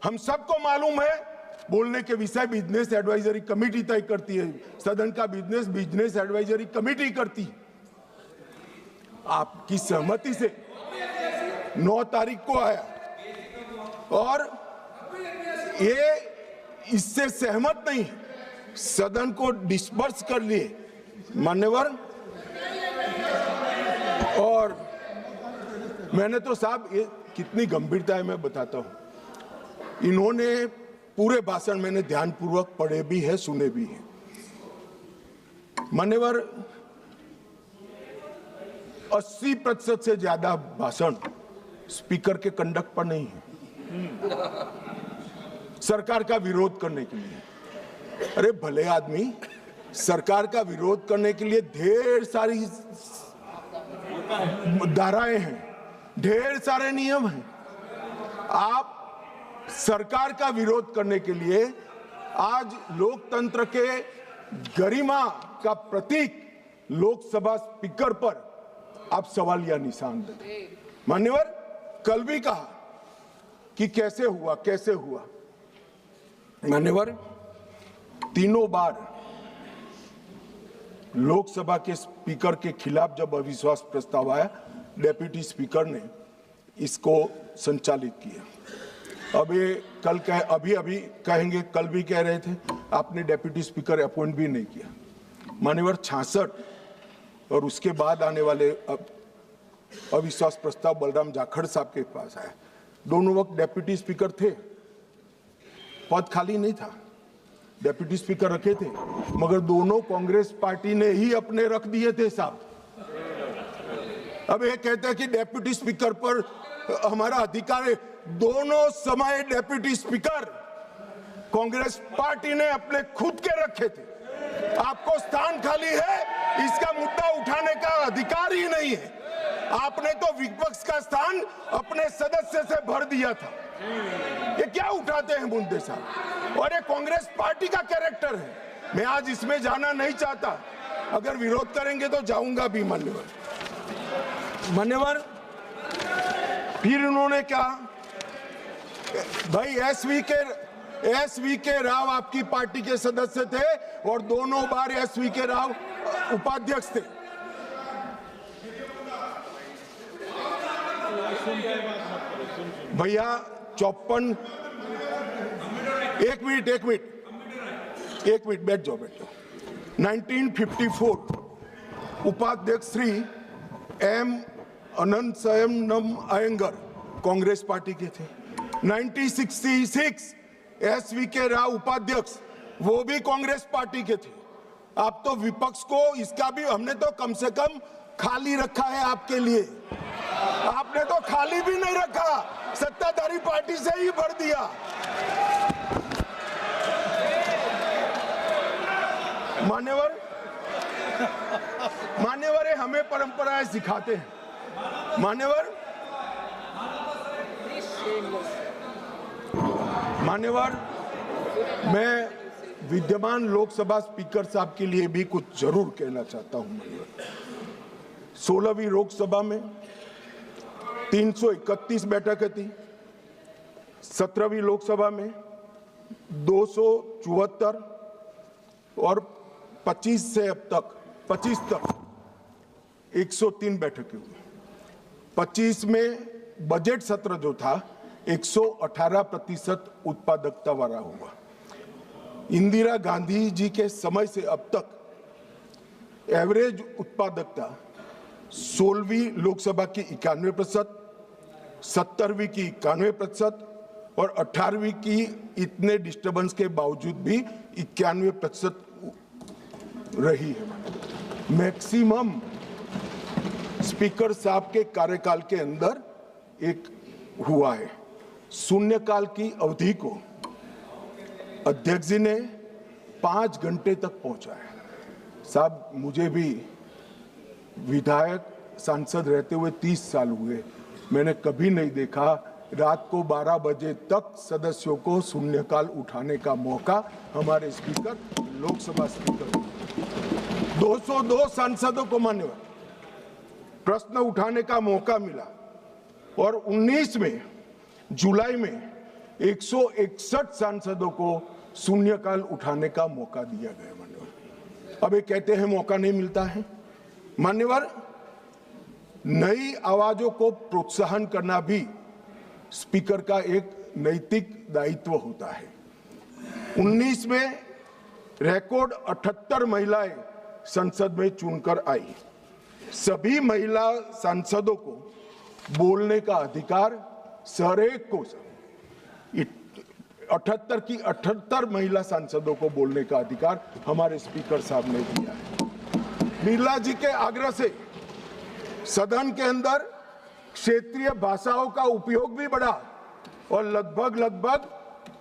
हम सबको मालूम है बोलने के विषय बिजनेस एडवाइजरी कमेटी तय करती है, सदन का बिजनेस एडवाइजरी कमेटी करती। आपकी सहमति से 9 तारीख को आया और ये इससे सहमत नहीं, सदन को डिस्पर्स कर लिए मान्यवर। और मैंने तो साहब ये कितनी गंभीरता है मैं बताता हूं। इन्होंने पूरे भाषण मैंने ध्यानपूर्वक पढ़े भी है, सुने भी है मान्यवर। 80% से ज्यादा भाषण स्पीकर के कंडक्ट पर नहीं है, सरकार का विरोध करने के लिए। अरे भले आदमी, सरकार का विरोध करने के लिए ढेर सारी धाराएं हैं, ढेर सारे नियम हैं। आप सरकार का विरोध करने के लिए आज लोकतंत्र के गरिमा का प्रतीक लोकसभा स्पीकर पर आप सवालिया निशान देते। मान्यवर, कल भी कहा कि कैसे हुआ मान्यवर। तीनों बार लोकसभा के स्पीकर के खिलाफ जब अविश्वास प्रस्ताव आया, डेप्यूटी स्पीकर ने इसको संचालित किया। अब ये कल अभी कहेंगे, कल भी कह रहे थे आपने डेप्यूटी स्पीकर अपॉइंट भी नहीं किया मान्यवर। 66 और उसके बाद आने वाले अविश्वास प्रस्ताव बलराम जाखड़ साहब के पास आया। दोनों वक्त डेप्यूटी स्पीकर थे, पद खाली नहीं था, डेप्यूटी स्पीकर रखे थे, मगर दोनों कांग्रेस पार्टी ने ही अपने रख दिए थे साहब। अब ये कहते हैं कि डेप्यूटी स्पीकर पर हमारा अधिकार है। दोनों समय डेप्यूटी स्पीकर कांग्रेस पार्टी ने अपने खुद के रखे थे। आपको स्थान खाली है, इसका मुद्दा उठाने का अधिकार ही नहीं है। आपने तो विपक्ष का स्थान अपने सदस्य से भर दिया था। ये क्या उठाते हैं मुद्दे साहब, और ये कांग्रेस पार्टी का कैरेक्टर है। मैं आज इसमें जाना नहीं चाहता, अगर विरोध करेंगे तो जाऊंगा भी मान्यवर। फिर उन्होंने कहा भाई एसवी के राव आपकी पार्टी के सदस्य थे और दोनों बार एसवी के राव उपाध्यक्ष थे। भैया 54 एक मिनट बैठ जाओ 1954 उपाध्यक्ष श्री एम अनंतसयम अयंगर कांग्रेस पार्टी के थे। 1966 एसवी के राव उपाध्यक्ष, वो भी कांग्रेस पार्टी के थे। आप तो विपक्ष को इसका भी, हमने तो कम से कम खाली रखा है आपके लिए, आपने तो खाली भी नहीं रखा, सत्ताधारी पार्टी से ही भर दिया। मान्यवर हमें परंपराएं सिखाते हैं मान्यवर। मैं विद्यमान लोकसभा स्पीकर साहब के लिए भी कुछ जरूर कहना चाहता हूं मान्यवर। 16वीं लोकसभा में 331 बैठकें थी, 17वीं लोकसभा में 274 और 25 से अब तक 25 तक 103 बैठकें हुई। 25 में बजट सत्र जो था 118% उत्पादकता वाला हुआ। इंदिरा गांधी जी के समय से अब तक एवरेज उत्पादकता 16वीं लोकसभा की 91%, 17वीं की 91% और 18वीं की इतने डिस्टर्बेंस के बावजूद भी 91% रही है। मैक्सिमम स्पीकर साहब के कार्यकाल के अंदर एक हुआ है। शून्यकाल की अवधि को अध्यक्ष जी ने 5 घंटे तक पहुंचाया। साहब, मुझे भी विधायक सांसद रहते हुए 30 साल हुए, मैंने कभी नहीं देखा रात को 12 बजे तक सदस्यों को शून्यकाल उठाने का मौका हमारे स्पीकर, लोकसभा स्पीकर 202 सांसदों को मान्यवर प्रश्न उठाने का मौका मिला और 19 में जुलाई में 161 सांसदों को शून्यकाल उठाने का मौका दिया गया मान्यवर। अब ये कहते हैं मौका नहीं मिलता है। मान्यवर, नई आवाजों को प्रोत्साहन करना भी स्पीकर का एक नैतिक दायित्व होता है। 19 में रिकॉर्ड 78 महिलाएं संसद में चुनकर आई। सभी महिला सांसदों को बोलने का अधिकार हरेक को 78 की 78 महिला सांसदों को बोलने का अधिकार हमारे स्पीकर साहब ने दिया है। बिरला जी के आग्रह से सदन के अंदर क्षेत्रीय भाषाओं का उपयोग भी बढ़ा और लगभग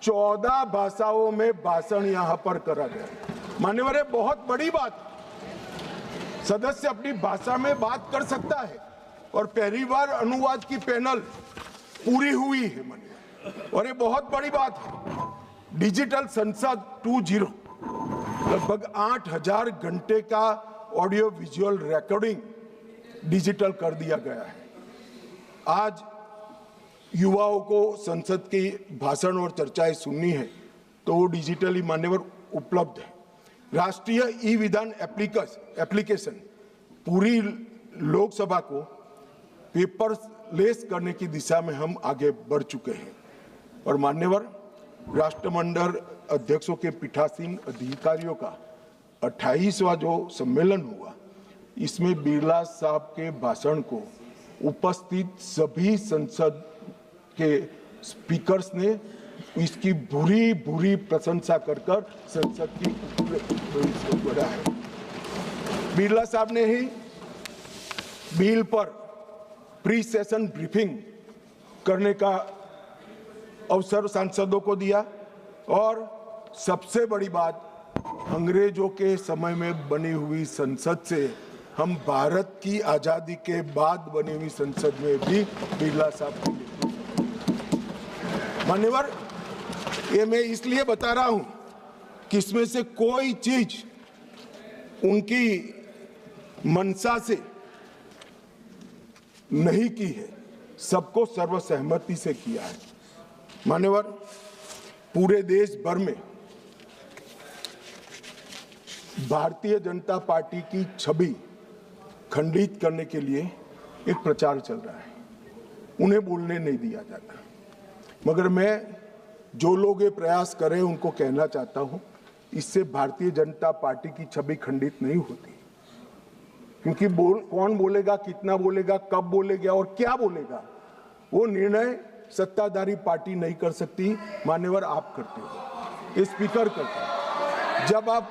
14 भाषाओं में भाषण यहां पर करा गया। मान्यवर, बहुत बड़ी बात, सदस्य अपनी भाषा में बात कर सकता है और पहली बार अनुवाद की पैनल पूरी हुई है मान्यवर, और ये बहुत बड़ी बात है। डिजिटल संसद 2.0 लगभग 8000 घंटे का ऑडियो विजुअल रिकॉर्डिंग डिजिटल कर दिया गया है। आज युवाओं को संसद की भाषण और चर्चाएं सुननी है तो वो डिजिटली मान्यवर उपलब्ध है। राष्ट्रीय ई विधान एप्लीकेशन पूरी लोकसभा को पेपरलेस करने की दिशा में हम आगे बढ़ चुके हैं। और मान्यवर, राष्ट्रमंडल अध्यक्षों के पीठासीन अधिकारियों का 28वां जो सम्मेलन हुआ, इसमें बिरला साहब के भाषण को उपस्थित सभी संसद के स्पीकर्स ने इसकी बुरी प्रशंसा कर संसद की बढ़ा है। बिरला साहब ने ही बिल पर प्री सेशन ब्रीफिंग करने का अवसर सांसदों को दिया और सबसे बड़ी बात, अंग्रेजों के समय में बनी हुई संसद से हम भारत की आजादी के बाद बनी हुई संसद में भी बिरला साहब मान्यवर, ये मैं इसलिए बता रहा हूं कि इसमें से कोई चीज उनकी मंशा से नहीं की है, सबको सर्वसहमति से किया है। मान्यवर, पूरे देश भर में भारतीय जनता पार्टी की छवि खंडित करने के लिए एक प्रचार चल रहा है। उन्हें बोलने नहीं दिया जाता, मगर मैं जो लोग ये प्रयास कर रहे हैं उनको कहना चाहता हूं, इससे भारतीय जनता पार्टी की छवि खंडित नहीं होती। क्योंकि कौन बोलेगा, कितना बोलेगा, कब बोलेगा और क्या बोलेगा, वो निर्णय सत्ताधारी पार्टी नहीं कर सकती। मान्यवर, आप करते हो, ये स्पीकर करते हो। जब आप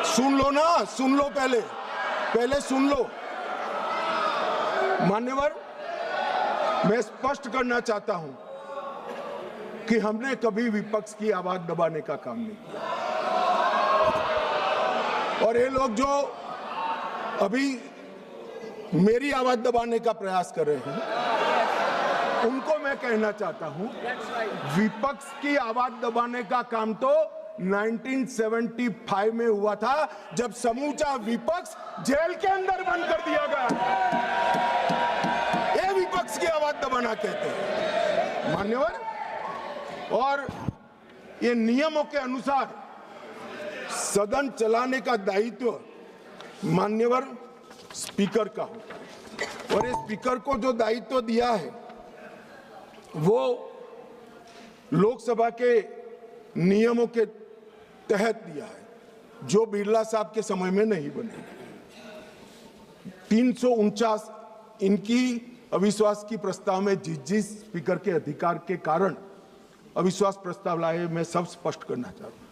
सुन लो ना, सुन लो, पहले सुन लो। मान्यवर, मैं स्पष्ट करना चाहता हूं कि हमने कभी विपक्ष की आवाज दबाने का काम नहीं किया। और ये लोग जो अभी मेरी आवाज दबाने का प्रयास कर रहे हैं, उनको मैं कहना चाहता हूं, विपक्ष की आवाज दबाने का काम तो 1975 में हुआ था, जब समूचा विपक्ष जेल के अंदर बंद कर दिया गया। ये विपक्ष की आवाज दबाना कहते हैं मान्यवर। और ये नियमों के अनुसार सदन चलाने का दायित्व मान्यवर स्पीकर का होता है, और ये स्पीकर को जो दायित्व दिया है वो लोकसभा के नियमों के तहत दिया है, जो बिरला साहब के समय में नहीं बने। 349 इनकी अविश्वास की प्रस्ताव में जिस स्पीकर के अधिकार के कारण अविश्वास प्रस्ताव लाए, मैं सब स्पष्ट करना चाहता हूं।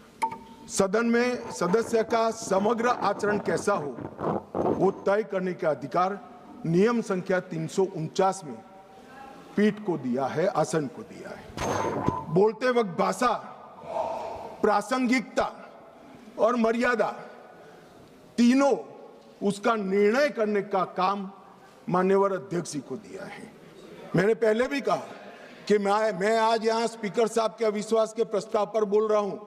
सदन में सदस्य का समग्र आचरण कैसा हो वो तय करने का अधिकार नियम संख्या 349 में पीठ को दिया है, आसन को दिया है। बोलते वक्त भाषा, प्रासंगिकता और मर्यादा तीनों उसका निर्णय करने का काम माननीय अध्यक्ष जी को दिया है। मैंने पहले भी कहा कि मैं आज यहाँ स्पीकर साहब के अविश्वास के प्रस्ताव पर बोल रहा हूं,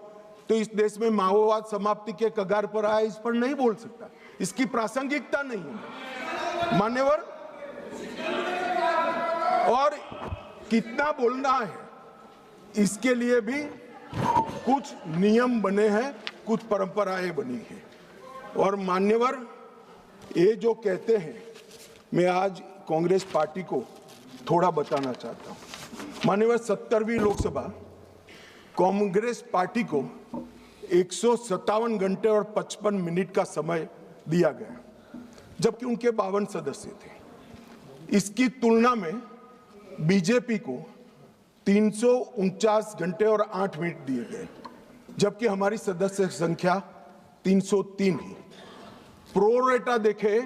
तो इस देश में माओवाद समाप्ति के कगार पर आया, इस पर नहीं बोल सकता, इसकी प्रासंगिकता नहीं है मान्यवर। और कितना बोलना है इसके लिए भी कुछ नियम बने हैं, कुछ परंपराएं बनी हैं। और मान्यवर, ये जो कहते हैं, मैं आज कांग्रेस पार्टी को थोड़ा बताना चाहता हूं। मान्यवर, 70वीं लोकसभा कांग्रेस पार्टी को 157 घंटे और 55 मिनट का समय दिया गया, जबकि उनके 52 सदस्य थे। इसकी तुलना में बीजेपी को 349 घंटे और 8 मिनट दिए गए, जबकि हमारी सदस्य संख्या 303 ही। प्रोरेटा देखे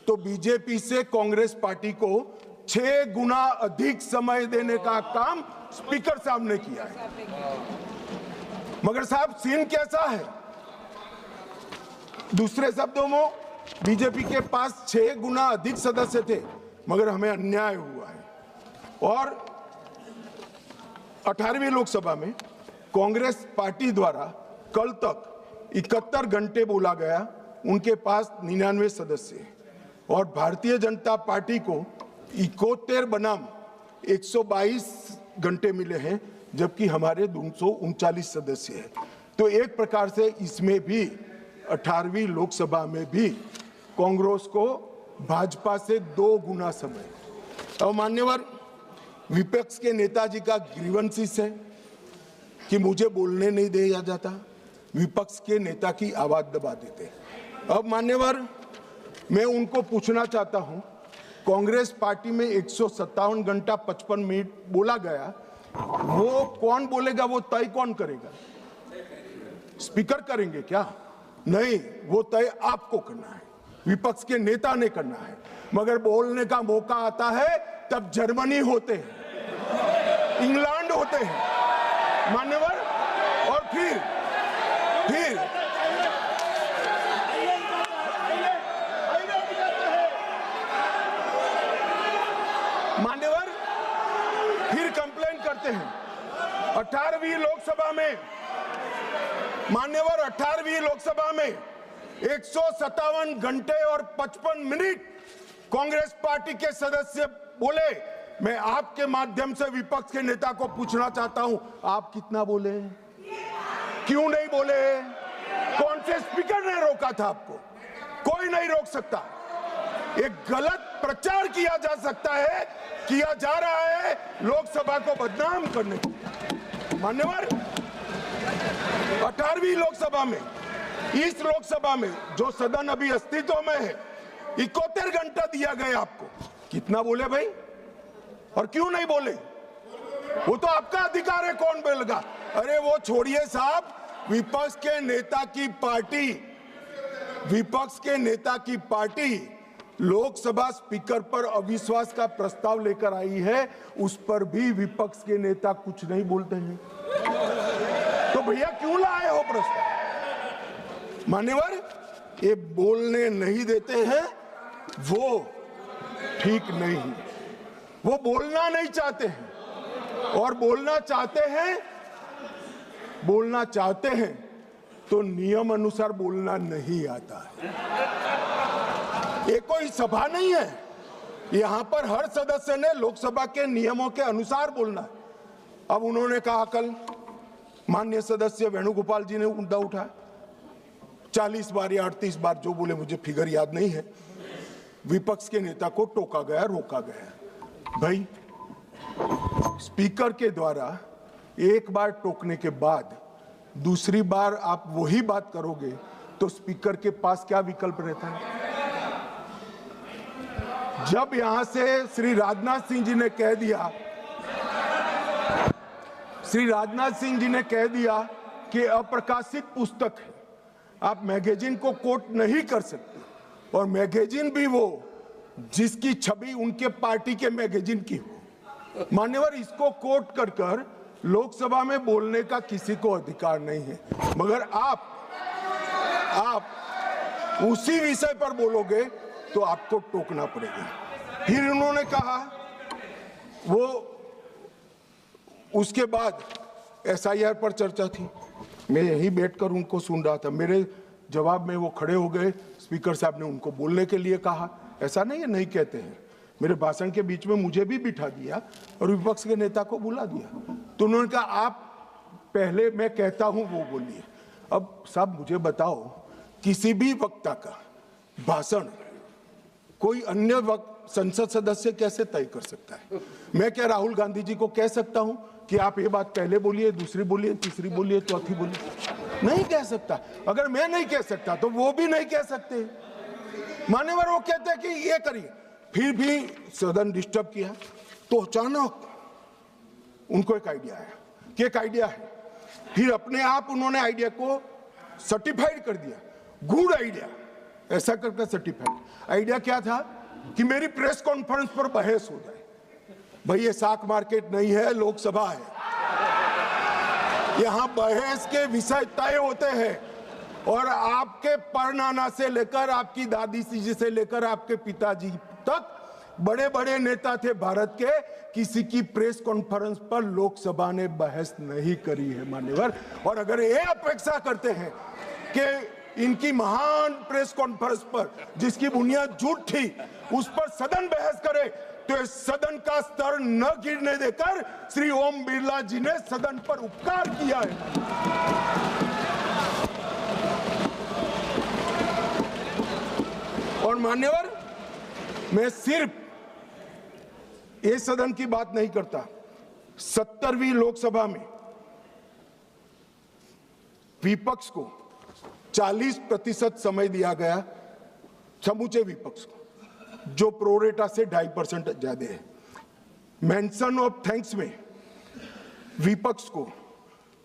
तो बीजेपी से कांग्रेस पार्टी को 6 गुना अधिक समय देने का काम स्पीकर साहब ने किया है। मगर साहब, सीन कैसा है? दूसरे शब्दों में बीजेपी के पास 6 गुना अधिक सदस्य थे, मगर हमें अन्याय हुआ है। और 18वीं लोकसभा में कांग्रेस पार्टी द्वारा कल तक 71 घंटे बोला गया, उनके पास 99 सदस्य हैं। और भारतीय जनता पार्टी को 71 बनाम 122 घंटे मिले हैं, जबकि हमारे 239 सदस्य हैं। तो एक प्रकार से इसमें भी 18वीं लोकसभा में भी कांग्रेस को भाजपा से 2 गुना समय। और मान्यवर, विपक्ष के नेताजी का ग्रीवेंसेस है कि मुझे बोलने नहीं दिया जाता, विपक्ष के नेता की आवाज दबा देते। अब मान्यवर, मैं उनको पूछना चाहता हूं, कांग्रेस पार्टी में 157 घंटा 55 मिनट बोला गया, वो कौन बोलेगा, वो तय कौन करेगा? स्पीकर करेंगे क्या? नहीं, वो तय आपको करना है, विपक्ष के नेता ने करना है। मगर बोलने का मौका आता है तब जर्मनी होते हैं, इंग्लैंड होते हैं मान्यवर, और फिर मान्यवर कंप्लेन करते हैं। 18वीं लोकसभा में मान्यवर, 18वीं लोकसभा में 157 घंटे और 55 मिनट कांग्रेस पार्टी के सदस्य बोले। मैं आपके माध्यम से विपक्ष के नेता को पूछना चाहता हूं, आप कितना बोले? क्यों नहीं बोले? कौन से स्पीकर ने रोका था आपको? कोई नहीं रोक सकता। एक गलत प्रचार किया जा रहा है लोकसभा को बदनाम करने के लिए। मान्यवर, 18वीं लोकसभा में, इस लोकसभा में जो सदन अभी अस्तित्व में है, 71 घंटा दिया गया आपको। कितना बोले भाई? और क्यों नहीं बोले? वो तो आपका अधिकार है, कौन बोलेगा? अरे वो छोड़िए साहब, विपक्ष के नेता की पार्टी लोकसभा स्पीकर पर अविश्वास का प्रस्ताव लेकर आई है, उस पर भी विपक्ष के नेता कुछ नहीं बोलते हैं। तो भैया क्यों लाए हो प्रस्ताव? मान्यवर, ये बोलने नहीं देते हैं, वो ठीक नहीं, वो बोलना नहीं चाहते हैं। और बोलना चाहते हैं तो नियम अनुसार बोलना नहीं आता है। ये कोई सभा नहीं है, यहां पर हर सदस्य ने लोकसभा के नियमों के अनुसार बोलना है। अब उन्होंने कहा, कल माननीय सदस्य वेणुगोपाल जी ने मुद्दा उठाया, 40 बार या 38 बार जो बोले, मुझे फिगर याद नहीं है, विपक्ष के नेता को टोका गया, रोका गया। भाई, स्पीकर के द्वारा एक बार टोकने के बाद दूसरी बार आप वही बात करोगे तो स्पीकर के पास क्या विकल्प रहता है? जब यहां से श्री राजनाथ सिंह जी ने कह दिया कि अप्रकाशित पुस्तक है, आप मैगजीन को कोट नहीं कर सकते, और मैगजीन भी वो जिसकी छवि उनके पार्टी के मैगजीन की हो। मान्यवर, इसको कोट कर लोकसभा में बोलने का किसी को अधिकार नहीं है, मगर आप उसी विषय पर बोलोगे तो आपको टोकना पड़ेगा। फिर उन्होंने कहा, वो उसके बाद SIR पर चर्चा थी, मैं यहीं बैठकर उनको सुन रहा था। मेरे जवाब में वो खड़े हो गए, स्पीकर साहब ने उनको बोलने के लिए कहा। ऐसा नहीं है, नहीं कहते हैं। मेरे भाषण के बीच में मुझे भी बिठा दिया और विपक्ष के नेता को बुला दिया। तो उन्होंने कहा, आप पहले मैं कहता हूं वो बोलिए। अब साहब मुझे बताओ, किसी भी वक्ता का भाषण कोई अन्य संसद सदस्य कैसे तय कर सकता है? मैं क्या राहुल गांधी जी को कह सकता हूं कि आप ये बात पहले बोलिए, दूसरी बोलिए, तीसरी बोलिए, चौथी बोलिए? नहीं कह सकता। अगर मैं नहीं कह सकता तो वो भी नहीं कह सकते। मान्यवर, वो कहते हैं कि ये करिए, फिर भी सदन डिस्टर्ब किया तो अचानक उनको एक आइडिया आया कि एक आइडिया है। फिर अपने आप उन्होंने आइडिया को सर्टिफाइड कर दिया, गुड आइडिया, ऐसा करके सर्टिफाइड। आइडिया क्या था कि मेरी प्रेस कॉन्फ्रेंस पर बहस हो जाए। भाई ये साख मार्केट नहीं है, लोकसभा है। यहां बहस के विषय तय होते हैं और आपके परनाना से लेकर आपकी दादी जी से लेकर आपके पिताजी तक बड़े बड़े नेता थे भारत के, किसी की प्रेस कॉन्फ्रेंस पर लोकसभा ने बहस नहीं करी है मान्यवर। और अगर ये अपेक्षा करते हैं कि इनकी महान प्रेस कॉन्फ्रेंस पर जिसकी बुनियाद झूठ थी उस पर सदन बहस करे, तो इस सदन का स्तर न गिरने देकर श्री ओम बिरला जी ने सदन पर उपकार किया है। और मान्यवर, मैं सिर्फ इस सदन की बात नहीं करता। 70वीं लोकसभा में विपक्ष को 40% समय दिया गया, समूचे विपक्ष को, जो प्रोरेटा से 2.5% ज्यादा है। मेंशन ऑफ थैंक्स में विपक्ष को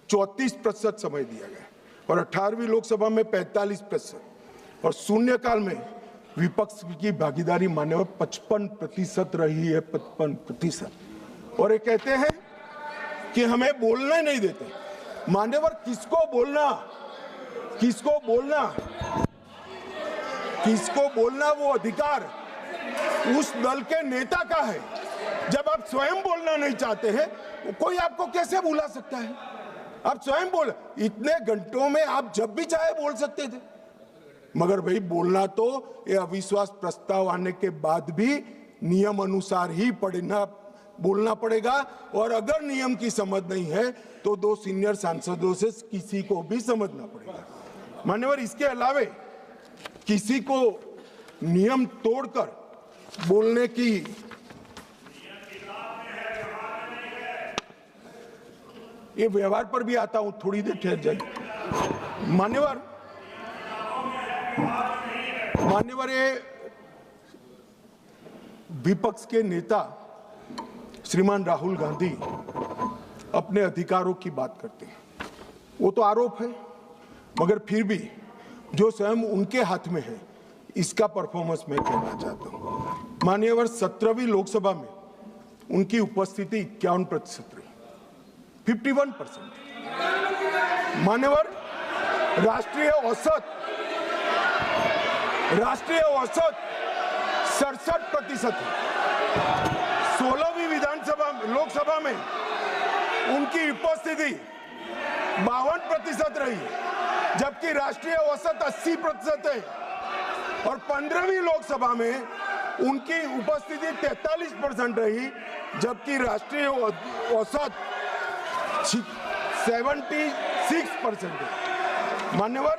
34% समय दिया गया और 18वीं लोकसभा में 45%, और शून्यकाल में विपक्ष की भागीदारी मान्यवर 55% रही है, 55%। और ये कहते हैं कि हमें बोलने नहीं देते। मान्यवर, किसको बोलना, किसको बोलना, किसको बोलना वो अधिकार उस दल के नेता का है। जब आप स्वयं बोलना नहीं चाहते हैं, कोई आपको कैसे बुला सकता है? आप स्वयं बोल, इतने घंटों में आप जब भी चाहे बोल सकते थे, मगर भाई बोलना तो ये अविश्वास प्रस्ताव आने के बाद भी नियम अनुसार ही बोलना पड़ेगा। और अगर नियम की समझ नहीं है तो 2 सीनियर सांसदों से किसी को भी समझना पड़ेगा। मान्यवर, इसके अलावे किसी को नियम तोड़कर बोलने की ये व्यवहार पर भी आता हूं, थोड़ी देर ठहर जाइए। मान्यवर, ये विपक्ष के नेता श्रीमान राहुल गांधी अपने अधिकारों की बात करते हैं, वो तो आरोप है, मगर फिर भी जो स्वयं उनके हाथ में है इसका परफॉर्मेंस मैं कहना चाहता हूं। मान्यवर, 17वीं लोकसभा में उनकी उपस्थिति 51% रही, 51%। मान्यवर, राष्ट्रीय औसत 67% है। 16वीं लोकसभा में उनकी उपस्थिति 52% रही, जबकि राष्ट्रीय औसत 80% है। और 15वीं लोकसभा में उनकी उपस्थिति 43% रही, जबकि राष्ट्रीय औसत 76% है। मान्यवर,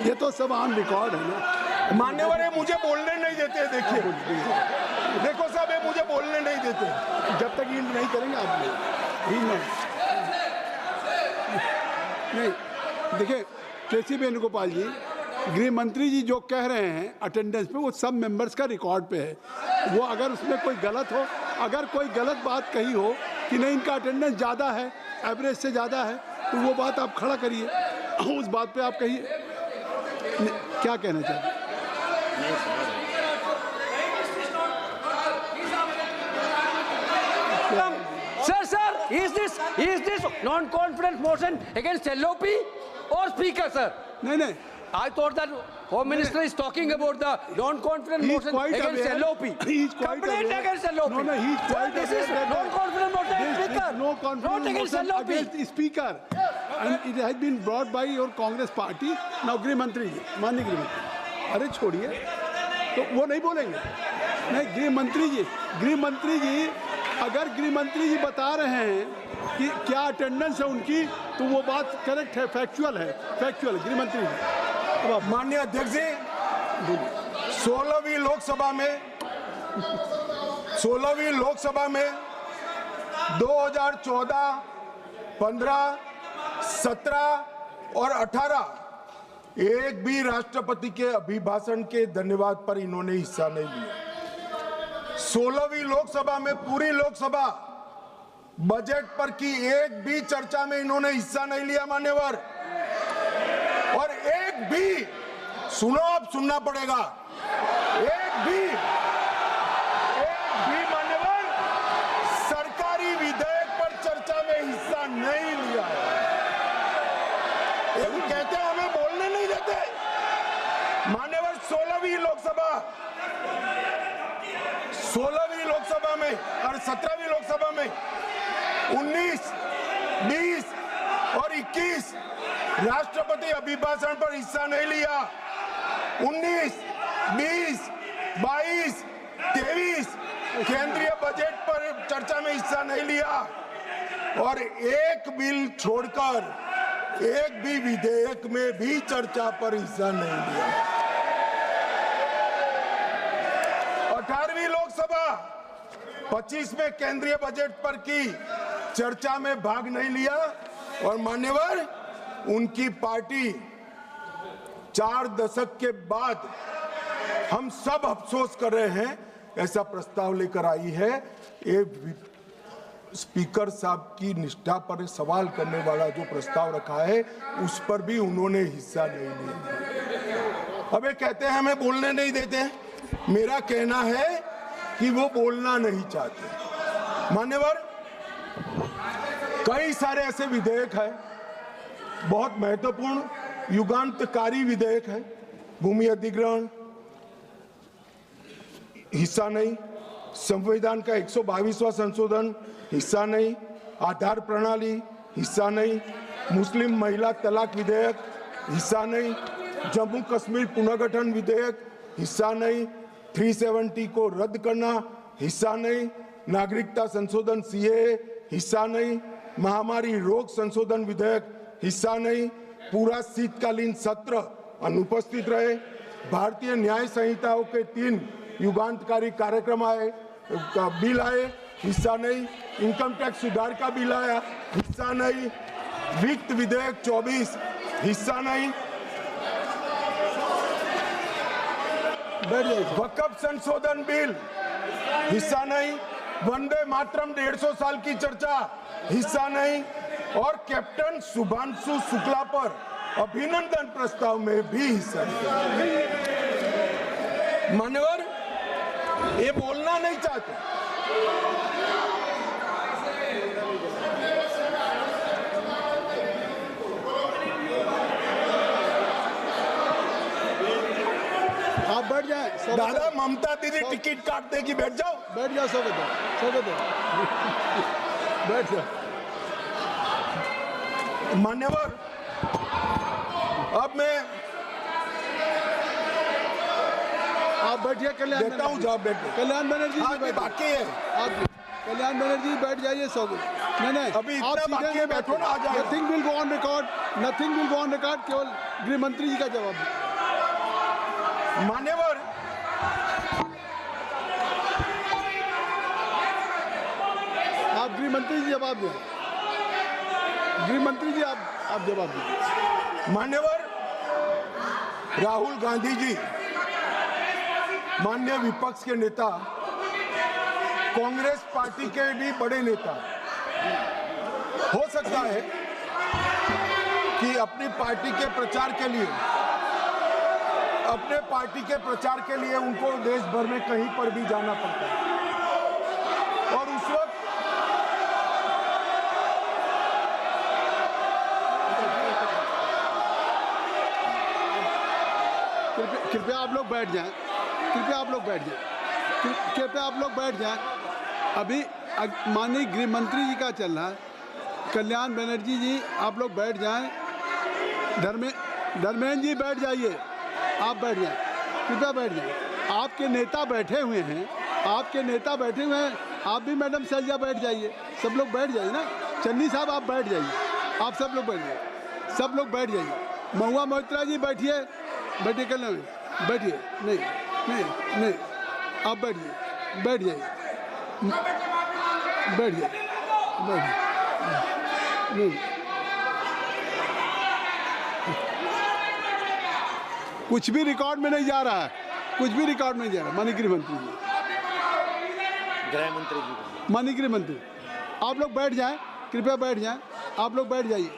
ये तो सब ऑन रिकॉर्ड है ना। मान्यवर, ये मुझे बोलने नहीं देते। देखिए, देखो साहब, ये मुझे बोलने नहीं देते। जब तक यील्ड नहीं करेंगे आप लोग नहीं। देखिए, केसी वेणुगोपाल जी, गृह मंत्री जी जो कह रहे हैं अटेंडेंस पे, वो सब मेंबर्स का रिकॉर्ड पे है। वो अगर उसमें कोई गलत हो, अगर कोई गलत बात कही हो कि नहीं इनका अटेंडेंस ज़्यादा है, एवरेज से ज़्यादा है, तो वो बात आप खड़ा करिए, उस बात पे आप कहिए क्या कहना चाहते हैं। Sir, is this non-confidence motion against LOP or Speaker, sir? नहीं I thought that Home Minister is talking about the non-confidence He's motion quite against aware. LOP. He's quite Complaint aware. against LOP. No, he's quite This aware is that non-confidence motion against There Speaker. is no confidence Not against motion LOP. against the Speaker, and it has been brought by your Congress party. Now गृह मंत्री जी, माननीय गृह मंत्री, अरे छोड़िए, तो वो नहीं बोलेंगे। नहीं, गृह मंत्री जी अगर गृह मंत्री जी बता रहे हैं कि क्या अटेंडेंस है उनकी, तो वो बात करेक्ट है, फैक्चुअल गृह मंत्री जी। अब आप माननीय अध्यक्ष जी, 16वीं लोकसभा में 2014, 15, 17 और 18 एक भी राष्ट्रपति के अभिभाषण के धन्यवाद पर इन्होंने हिस्सा नहीं लिया। 16वीं लोकसभा में पूरी लोकसभा बजट पर की एक भी चर्चा में इन्होंने हिस्सा नहीं लिया मान्यवर। और एक भी, सुनो, आप सुनना पड़ेगा, एक भी मान्यवर सरकारी विधेयक पर चर्चा में हिस्सा नहीं लिया है। ये कहते हैं हमें बोलने नहीं देते। मान्यवर 16वीं लोकसभा में और 17वीं लोकसभा में 19, 20 और 21 राष्ट्रपति अभिभाषण पर हिस्सा नहीं लिया। 19, 20, 22, 23 केंद्रीय बजट पर चर्चा में हिस्सा नहीं लिया और एक बिल छोड़कर एक भी विधेयक में भी चर्चा पर हिस्सा नहीं लिया। 18वीं लोकसभा 25 में केंद्रीय बजट पर की चर्चा में भाग नहीं लिया और मान्यवर उनकी पार्टी 4 दशक के बाद हम सब अफसोस कर रहे हैं ऐसा प्रस्ताव लेकर आई है। ये स्पीकर साहब की निष्ठा पर सवाल करने वाला जो प्रस्ताव रखा है उस पर भी उन्होंने हिस्सा नहीं लिया। अब ये कहते हैं हमें बोलने नहीं देते। मेरा कहना है कि वो बोलना नहीं चाहते। मान्यवर, कई सारे ऐसे विधेयक हैं, बहुत महत्वपूर्ण युगांतकारी विधेयक है। भूमि अधिग्रहण हिस्सा नहीं, संविधान का 122वां संशोधन हिस्सा नहीं, आधार प्रणाली हिस्सा नहीं, मुस्लिम महिला तलाक विधेयक हिस्सा नहीं, जम्मू कश्मीर पुनर्गठन विधेयक हिस्सा नहीं, 370 को रद्द करना हिस्सा नहीं, नागरिकता संशोधन सीएए हिस्सा नहीं, महामारी रोग संशोधन विधेयक हिस्सा नहीं, पूरा शीतकालीन सत्र अनुपस्थित रहे, भारतीय न्याय संहिताओं के 3 युगांतकारी कार्यक्रम आए, बिल आए, हिस्सा नहीं, इनकम टैक्स सुधार का बिल आया, हिस्सा नहीं, वित्त विधेयक 24 हिस्सा नहीं, वक्फ संशोधन बिल हिस्सा नहीं, वंदे मातरम 150 साल की चर्चा हिस्सा नहीं और कैप्टन शुभांशु शुक्ला पर अभिनंदन प्रस्ताव में भी हिस्सा नहीं। मान्यवर, ये बोलना नहीं चाहते। आप बैठ जाए। दादा, ममता दीदी टिकट काट देगी, बैठ जाओ। बैठ जाओ, स्वागत है बैठ जाओ। मान्यवर, अब मैं आप बैठिए। कल्याण देता हूँ जवाब। बैठ कल्याण बनर्जी जी अभी बाकी है। आप कल्याण बनर्जी बैठ जाइए। स्वागत नहीं अभी इतना बाकी है, बैठो ना, आ जाओ। Nothing will go on record, केवल गृह मंत्री जी का जवाब। मान्यवर, आप गृह मंत्री जी जवाब दें। गृह मंत्री जी आप जवाब दें। मान्यवर, राहुल गांधी जी माननीय विपक्ष के नेता, कांग्रेस पार्टी के भी बड़े नेता, हो सकता है कि अपनी पार्टी के प्रचार के लिए अपने पार्टी के प्रचार के लिए उनको देश भर में कहीं पर भी जाना पड़ता है और उस वक्त कृपया आप लोग बैठ जाएं, कृपया आप लोग बैठ जाएं, कृपया आप लोग बैठ जाएं। अभी माननीय गृह मंत्री जी का चल रहा है, कल्याण बनर्जी जी आप लोग बैठ जाएं, धर्मेंद्र जी बैठ जाइए, आप बैठ जाएं, कृपया बैठ जाएं। आपके नेता बैठे हुए हैं, आपके नेता बैठे हुए हैं, आप भी मैडम सैलजा बैठ जाइए, सब लोग बैठ जाइए ना। चन्नी साहब आप बैठ जाइए, आप सब लोग बैठ जाइए, सब लोग बैठ जाइए। महुआ मोहित्रा जी बैठिए, बैठिए, कल्याण बैठिए, नहीं नहीं नहीं, आप बैठिए, बैठ जाइए, बैठ जाइए, बैठिए, नहीं कुछ भी रिकॉर्ड में नहीं जा रहा है, कुछ भी रिकॉर्ड में नहीं जा रहा। माननीय गृह मंत्री जी, माननीय गृह मंत्री आप लोग बैठ जाएं, कृपया बैठ जाएं, आप लोग बैठ जाइए।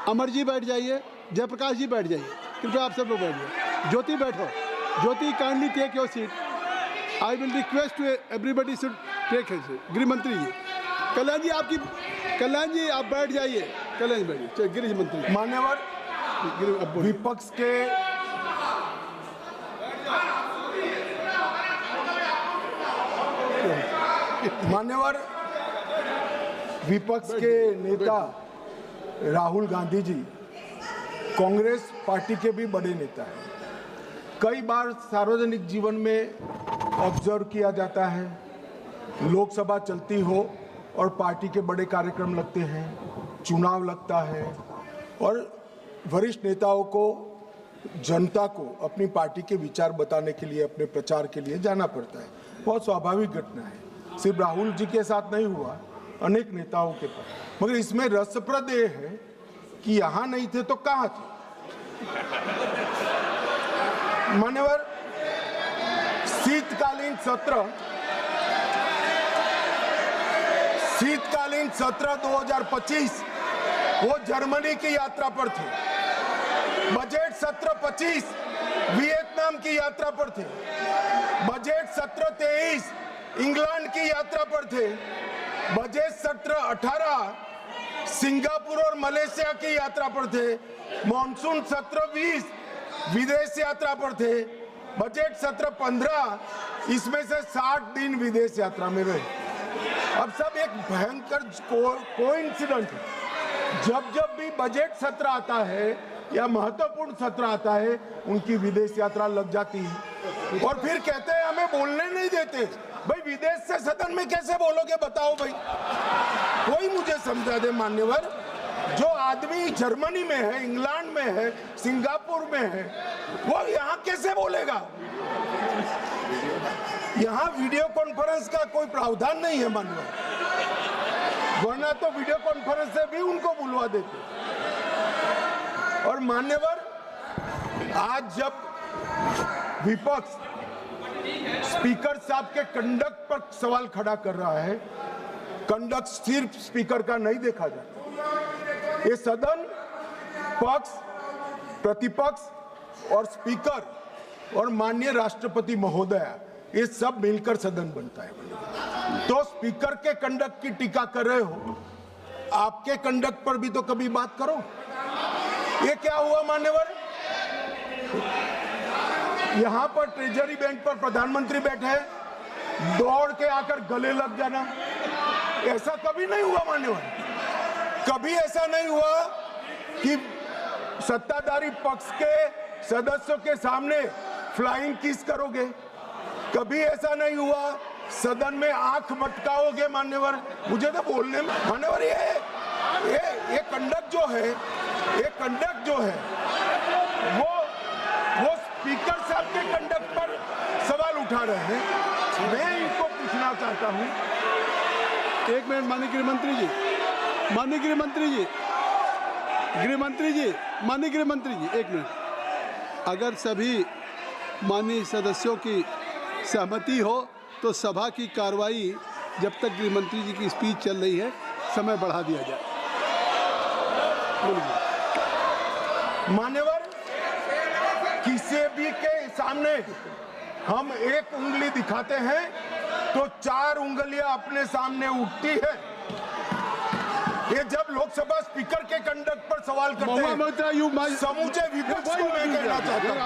अमर जी बैठ जाइए, जयप्रकाश जी बैठ जाइए, कृपया आप सब लोग बैठ जाइए। ज्योति बैठो, Jyoti kindly take your seat. I will request to everybody should take his seat. गृह मंत्री जी, कल्याण जी आपकी, कल्याण जी आप बैठ जाइए, कल्याण जी बैठिए। गृह मंत्री मान्यवर विपक्ष के मान्यवर विपक्ष के नेता राहुल गांधी जी कांग्रेस पार्टी के भी बड़े नेता हैं। कई बार सार्वजनिक जीवन में ऑब्जर्व किया जाता है, लोकसभा चलती हो और पार्टी के बड़े कार्यक्रम लगते हैं, चुनाव लगता है और वरिष्ठ नेताओं को, जनता को अपनी पार्टी के विचार बताने के लिए, अपने प्रचार के लिए जाना पड़ता है। बहुत स्वाभाविक घटना है, सिर्फ राहुल जी के साथ नहीं हुआ, अनेक नेताओं के पास। मगर इसमें रसप्रद ये है कि यहां नहीं थे तो कहां थे। मान्यवर शीतकालीन सत्र 2025 वो जर्मनी की यात्रा पर थे। बजट सत्र 25 वियतनाम की यात्रा पर थे। बजट सत्र 23 इंग्लैंड की यात्रा पर थे। बजट सत्र 18 सिंगापुर और मलेशिया की यात्रा पर थे। मॉनसून सत्र 20 विदेश यात्रा पर थे। बजट सत्र 15 इसमें से 60 दिन विदेश यात्रा में रहे। अब सब एक भयंकर कोइंसिडेंट है। जब भी बजट सत्र आता है या महत्वपूर्ण सत्र आता है, उनकी विदेश यात्रा लग जाती है और फिर कहते हैं हमें बोलने नहीं देते। भाई विदेश से सदन में कैसे बोलोगे बताओ भाई, कोई मुझे समझा दे। मान्यवर, जो आदमी जर्मनी में है, इंग्लैंड में है, सिंगापुर में है, वो यहाँ कैसे बोलेगा? यहाँ वीडियो कॉन्फ्रेंस का कोई प्रावधान नहीं है मान्यवर, वरना तो वीडियो कॉन्फ्रेंस से भी उनको बुलवा देते। और मान्यवर, आज जब विपक्ष स्पीकर साहब के कंडक्ट पर सवाल खड़ा कर रहा है, कंडक्ट सिर्फ स्पीकर का नहीं देखा जाता, ये सदन पक्ष, प्रतिपक्ष और स्पीकर और माननीय राष्ट्रपति महोदय, ये सब मिलकर सदन बनता है। तो स्पीकर के कंडक्ट की टीका कर रहे हो, आपके कंडक्ट पर भी तो कभी बात करो। ये क्या हुआ मान्यवर? यहां पर ट्रेजरी बेंच पर प्रधानमंत्री बैठे हैं, दौड़ के आकर गले लग जाना, ऐसा कभी नहीं हुआ मान्यवर। कभी ऐसा नहीं हुआ कि सत्ताधारी पक्ष के सदस्यों के सामने फ्लाइंग किस करोगे। कभी ऐसा नहीं हुआ सदन में आंख मटकाओगे मान्यवर। मुझे तो बोलने में मान्यवर, ये कंडक्ट जो है, ये कंडक्ट जो है वो स्पीकर साहब के कंडक्ट पर सवाल उठा रहे हैं। मैं इनको पूछना चाहता हूं, एक मिनट माननीय गृह मंत्री जी, माननीय गृह मंत्री जी, माननीय गृह मंत्री जी, एक मिनट। अगर सभी माननीय सदस्यों की सहमति हो तो सभा की कार्रवाई जब तक गृह मंत्री जी की स्पीच चल रही है समय बढ़ा दिया जाए। मान्यवर, किसी सीसीबी के सामने हम एक उंगली दिखाते हैं तो 4 उंगलियां अपने सामने उठती है। ये जब लोकसभा स्पीकर के कंडक्ट पर सवाल करते हैं, समूचे विपक्ष को मैं कहना चाहता हूं,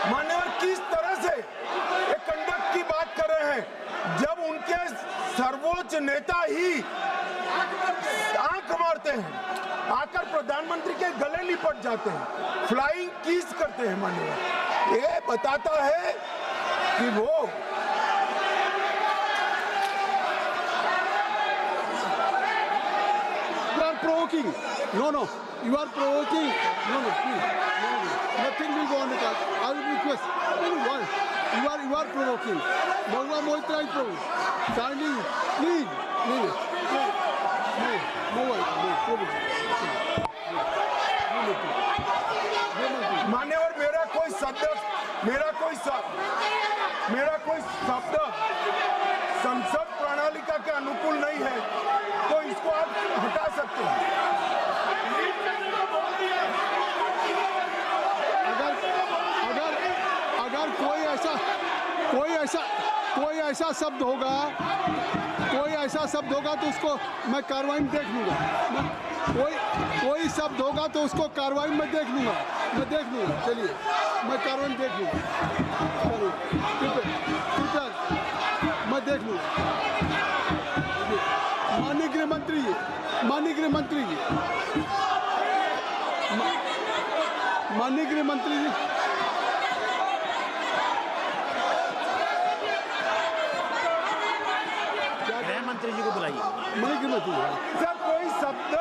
मान्यवर किस तरह से ये कंडक्ट की बात कर रहे हैं जब उनके सर्वोच्च नेता ही आंख मारते हैं, आकर प्रधानमंत्री के गले लिपट जाते हैं, फ्लाइंग किस करते हैं। मान्यवर ये बताता है कि वो provoking. No, you are provoking. No, please. Nothing will go on the card. I will request. Why? You are provoking. Bhagwa Moitra is provoking. Kindly, please. मान्यवर मेरा कोई शब्द संसद प्रणालिका के अनुकूल नहीं है, तो इसको आप हटा सकते हैं। अगर कोई ऐसा शब्द होगा तो उसको मैं कार्रवाई में देख लूंगा। कोई शब्द होगा तो उसको कार्रवाई में देख लूंगा। चलिए, मैं कार्रवाई में देख लूंगा। मैं देख लूंगा। माननीय गृह मंत्री जी, माननीय गृह मंत्री जी, को बुलाइए। सर कोई शब्द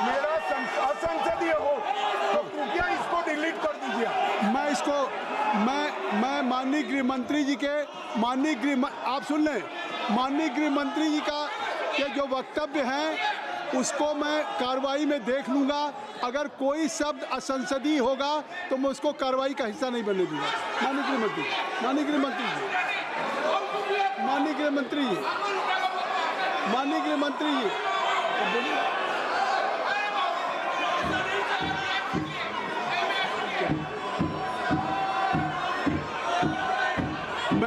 मेरा असंसदीय हो तो क्या इसको डिलीट कर दीजिए। मैं माननीय गृह मंत्री जी के आप सुन लें, माननीय गृह मंत्री जी के जो वक्तव्य हैं उसको मैं कार्रवाई में देख लूंगा। अगर कोई शब्द असंसदीय होगा तो मैं उसको कार्रवाई का हिस्सा नहीं बनने दूंगा। माननीय गृह मंत्री जी,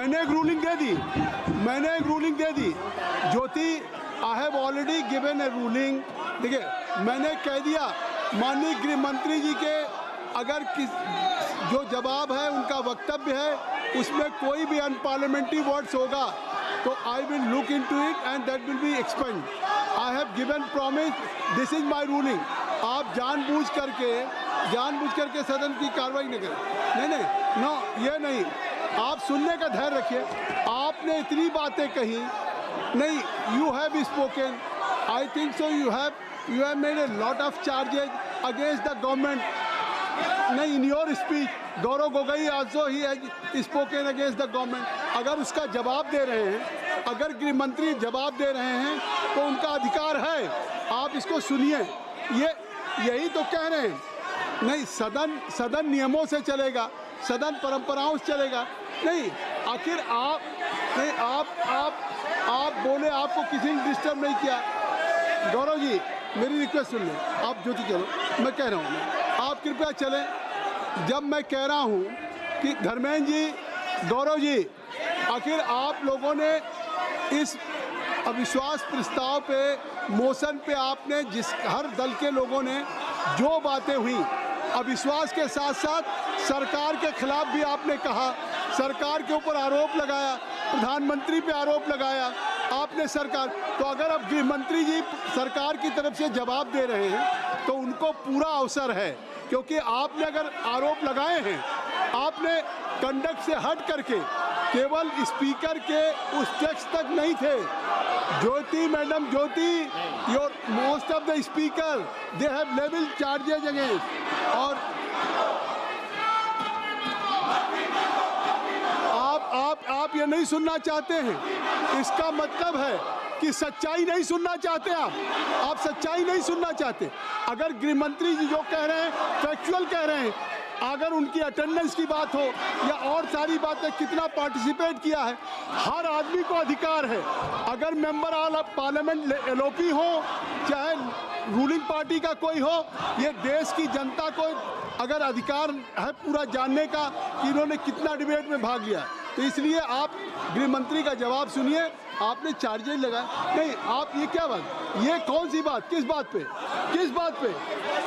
मैंने एक ruling they the Jyoti, I have already given A ruling. देखिए, मैंने कह दिया माननीय गृह मंत्री जी के अगर जो जवाब है, उनका वक्तव्य है, उसमें कोई भी अनपार्लियामेंट्री वर्ड्स होगा तो I will look into it and that will be explained. I have given promise, this is my ruling. आप जानबूझ करके सदन की कार्रवाई न करें। नहीं, ये नहीं। आप सुनने का धैर्य रखिए। आपने इतनी बातें कही, नहीं, you have spoken, I think so, you have made a lot of charges against the government. नहीं, in your speech Gaurav Gogoi also he has spoken against the government. अगर उसका जवाब दे रहे हैं, अगर गृह मंत्री जवाब दे रहे हैं तो उनका अधिकार है, आप इसको सुनिए। यही तो कह रहे हैं। नहीं, सदन नियमों से चलेगा, सदन परंपराओं से चलेगा। नहीं, आखिर आप बोले, आपको किसी ने डिस्टर्ब नहीं किया। गौरव जी, मेरी रिक्वेस्ट सुन लें। आप ज्योति चलो, मैं कह रहा हूँ, आप कृपया चलें। जब मैं कह रहा हूँ कि धर्मेंद्र जी, गौरव जी, आखिर आप लोगों ने इस अविश्वास प्रस्ताव पे, मोशन पे आपने हर दल के लोगों ने जो बातें हुई, अविश्वास के साथ साथ सरकार के खिलाफ भी आपने कहा, सरकार के ऊपर आरोप लगाया, प्रधानमंत्री पे आरोप लगाया आपने सरकार। तो अगर अब गृह मंत्री जी सरकार की तरफ से जवाब दे रहे हैं तो उनको पूरा अवसर है, क्योंकि आपने अगर आरोप लगाए हैं, आपने कंडक्ट से हट करके केवल स्पीकर के उस टेक्स्ट तक नहीं थे। Jyoti madam, Jyoti, your most of the speaker they have level charges against. और आप ये नहीं सुनना चाहते हैं, इसका मतलब है कि सच्चाई नहीं सुनना चाहते। आप सच्चाई नहीं सुनना चाहते। अगर गृह मंत्री जी जो कह रहे हैं फैक्चुअल कह रहे हैं, अगर उनकी अटेंडेंस की बात हो या और सारी बातें, कितना पार्टिसिपेट किया है, हर आदमी को अधिकार है। अगर मेंबर ऑफ पार्लियामेंट एलओपी हो, चाहे रूलिंग पार्टी का कोई हो, ये देश की जनता को अगर अधिकार है पूरा जानने का कि इन्होंने कितना डिबेट में भाग लिया, तो इसलिए आप गृह मंत्री का जवाब सुनिए। आपने चार्जेज लगाए नहीं, आप ये क्या बात, ये कौन सी बात, किस बात पे, किस बात पे?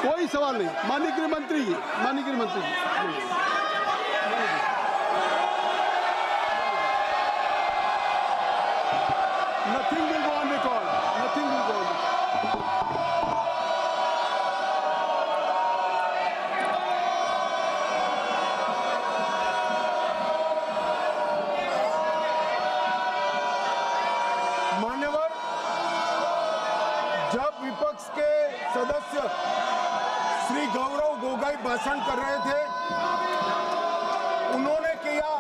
कोई सवाल नहीं। माननीय गृह मंत्री जी, माननीय गृह मंत्री जी, nothing will go on record. Nothing will go on record. मान्यवर, जब विपक्ष के सदस्य श्री गौरव गोगोई भाषण कर रहे थे, उन्होंने किया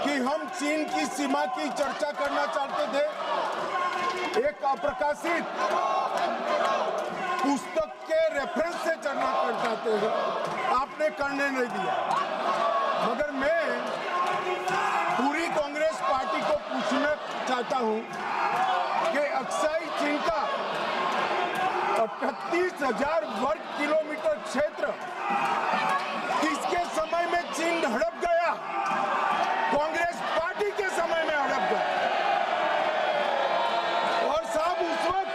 कि हम चीन की सीमा की चर्चा करना चाहते थे। एक अप्रकाशित पुस्तक के रेफरेंस से चर्चा करना चाहते हैं, आपने करने नहीं दिया। मगर मैं पूरी कांग्रेस पार्टी को पूछना चाहता हूं कि अक्साई चीन का 38,000 वर्ग किलोमीटर क्षेत्र किसके समय में चीन हड़प गया? कांग्रेस पार्टी के समय में हड़प गया। और साहब, उस वक्त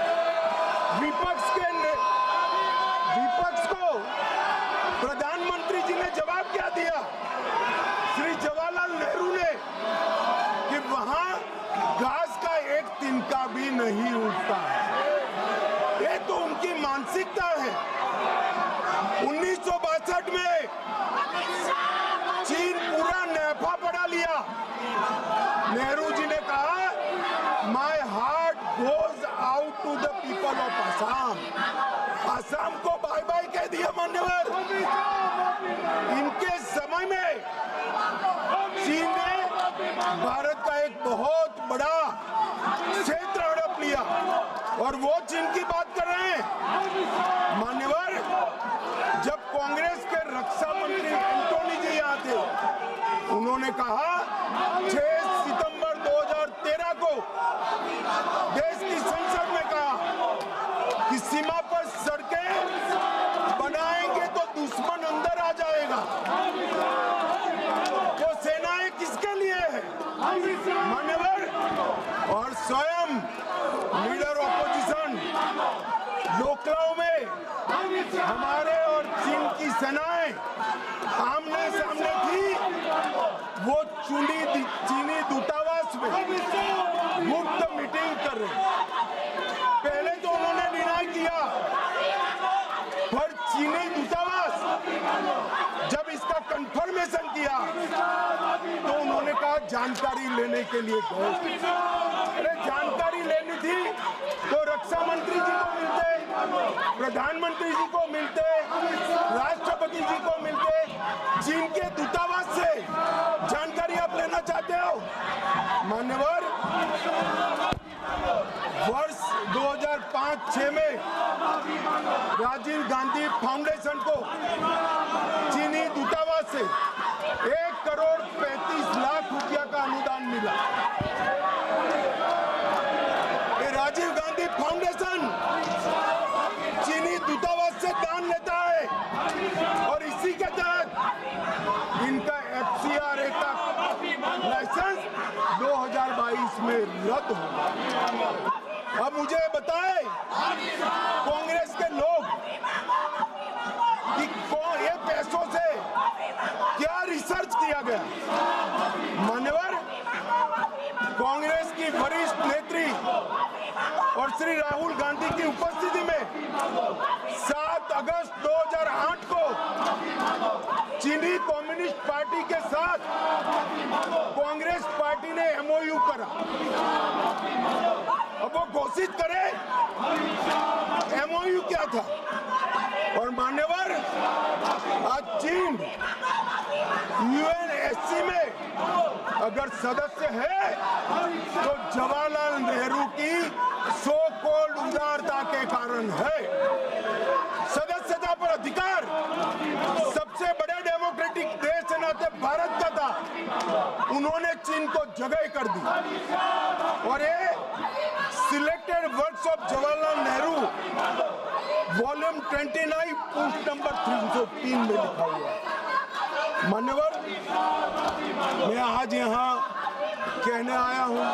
विपक्ष को प्रधानमंत्री जी ने जवाब क्या दिया? श्री जवाहरलाल नेहरू ने कि वहां घास का एक तिनका भी नहीं उगता है। ये तो उनकी मानसिकता है। 1962 में चीन पूरा नैफा बढ़ा लिया। नेहरू जी ने कहा, my heart goes out to the people of Assam. Assam को बाय बाय कह दिया मान्यवर। इनके समय में चीन ने भारत का एक बहुत बड़ा क्षेत्र हड़प लिया, और वो चीन की बात कर रहे हैं। मान्यवर, जब कांग्रेस के रक्षा मंत्री एंटोनी जी यहाँ थे, उन्होंने कहा 6 सितंबर 2013 को देश की संसद में कहा कि सीमा पर सड़कें बनाएंगे तो दुश्मन अंदर आ जाएगा। तो सेनाएं किसके लिए है मान्यवर? और स्वयं लीडर ऑपोजिशन लोकलाओं में हमारे और चीन की सेनाएं आमने सामने थी। वो चीनी दूतावास में मुफ्त मीटिंग कर रहे। पहले तो उन्होंने डिनाई किया, पर चीनी दूतावास जब इसका कंफर्मेशन किया तो उन्होंने कहा जानकारी लेने के लिए गए। अरे जानकारी लेनी थी तो रक्षा मंत्री जी को मिलते, प्रधानमंत्री जी को मिलते, राष्ट्रपति जी को मिलते। चीन के दूतावास से जानकारी आप लेना चाहते हो मान्यवर? वर्ष 2005-06 में राजीव गांधी फाउंडेशन को चीनी दूतावास से 1 करोड़ 35 लाख रुपया का अनुदान मिला। ये राजीव गांधी फाउंडेशन चीनी दूतावास से दान लेता है, और इसी के तहत इनका FCRA का लाइसेंस 2022 में रद्द होगा। अब मुझे बताएं कांग्रेस के लोग कि ये पैसों से क्या रिसर्च किया गया? मान्यवर, कांग्रेस की वरिष्ठ नेत्री और श्री राहुल गांधी की उपस्थिति में 7 अगस्त 2008 को चीनी कम्युनिस्ट पार्टी के साथ कांग्रेस पार्टी ने MOU करा। अब वो घोषित करे MOU क्या था। और मान्यवर, आज चीन UNSC में अगर सदस्य है तो जवाहरलाल नेहरू की सो कॉल्ड उदारता के कारण है। सदस्यता पर अधिकार सबसे बड़े डेमोक्रेटिक देश के नाते भारत का था, उन्होंने चीन को जगह कर दी। और ये selected words of Jawaharlal Nehru volume 29 post number 303 में लिखा हुआ है। मान्यवर, मैं आज यहाँ कहने आया हूँ,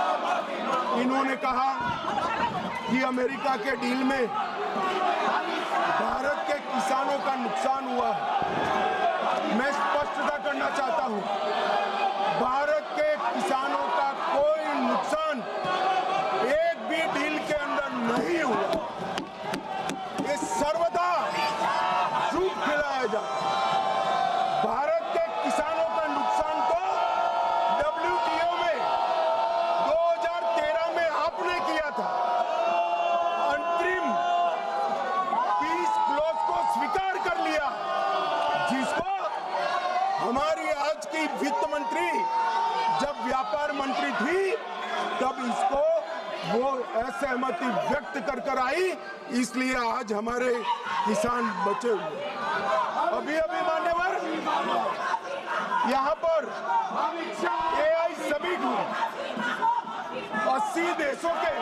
इन्होंने कहा कि अमेरिका के डील में भारत के किसानों का नुकसान हुआ है। मैं स्पष्टता करना चाहता हूँ, भारत के किसानों का कोई नुकसान एक भी डील के अंदर नहीं हुआ। ये सर्वदा झूठ फैलाया जाता है। भारत के किसानों का नुकसान तो WTO में 2013 में आपने किया था। अंतरिम पीस क्लॉज को स्वीकार कर लिया, जिसको हमारी आज की वित्त मंत्री जब व्यापार मंत्री थी तब इसको वो असहमति व्यक्त कर आई, इसलिए आज हमारे किसान बचे हुए। अभी मान्यवर, यहाँ पर AI समिट हुई। 80 देशों के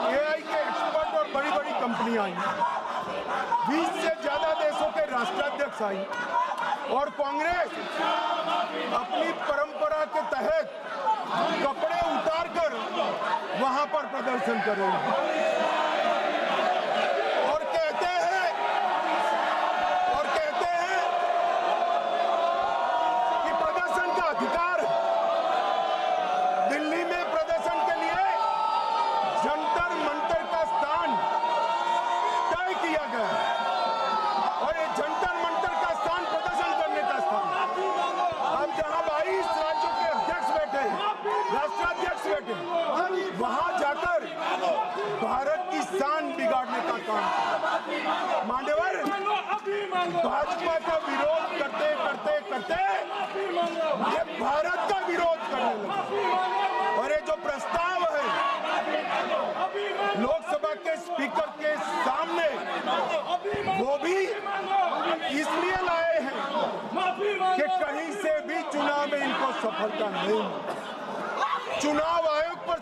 AI के एक्सपर्ट और बड़ी बड़ी कंपनियां आई। 20 से ज्यादा देशों के राष्ट्राध्यक्ष आई और कांग्रेस अपनी परंपरा के तहत कपड़े उतारकर वहां पर प्रदर्शन कर रही है और कहते हैं कि प्रदर्शन का अधिकार है। दिल्ली में प्रदर्शन के लिए जंतर मंतर का स्थान तय किया गया और ये जंतर मंतर का स्थान प्रदर्शन करने का स्थान। अब जहां 22 राज्यों के अध्यक्ष बैठे हैं, राष्ट्राध्यक्ष बैठे हैं, वहां जाकर भारत की शान बिगाड़ने का काम। मान्यवर, भाजपा का विरोध करते ये भारत का विरोध करने लगे। और ये जो प्रस्ताव है लोकसभा के स्पीकर के सामने, वो भी इसलिए लाए हैं कि कहीं से भी चुनाव में इनको सफलता नहीं मिली। चुनाव आयोग पर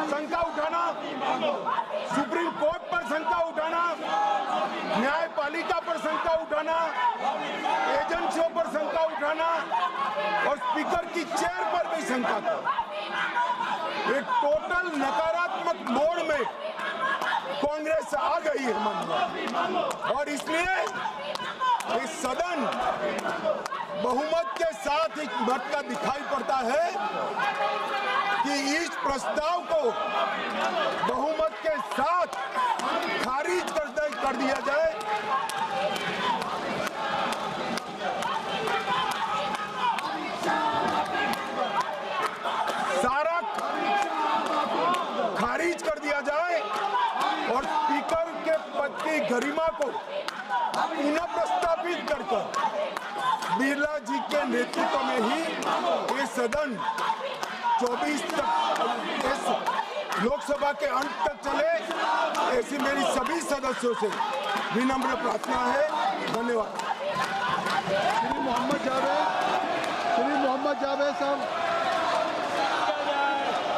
शंका उठाना, सुप्रीम कोर्ट पर शंका उठाना, न्यायपालिका पर शंका उठाना, एजेंसियों पर शंका उठाना और स्पीकर की चेयर पर भी शंका करना, एक टोटल नकारात्मक मोड़ में कांग्रेस आ गई है मन। और इसलिए ये सदन बहुमत के साथ एक बढ़ता दिखाई पड़ता है कि इस प्रस्ताव को बहुमत के साथ खारिज कर दिया जाए। सारा खारिज कर दिया जाए और स्पीकर के पद की गरिमा को पुनः प्रस्तावित कर बिरला जी के नेतृत्व में ही ये सदन 24 तक इस लोकसभा के अंत तक चले, ऐसी मेरी सभी सदस्यों से विनम्र प्रार्थना है। धन्यवाद। श्री मोहम्मद जावेद साहब।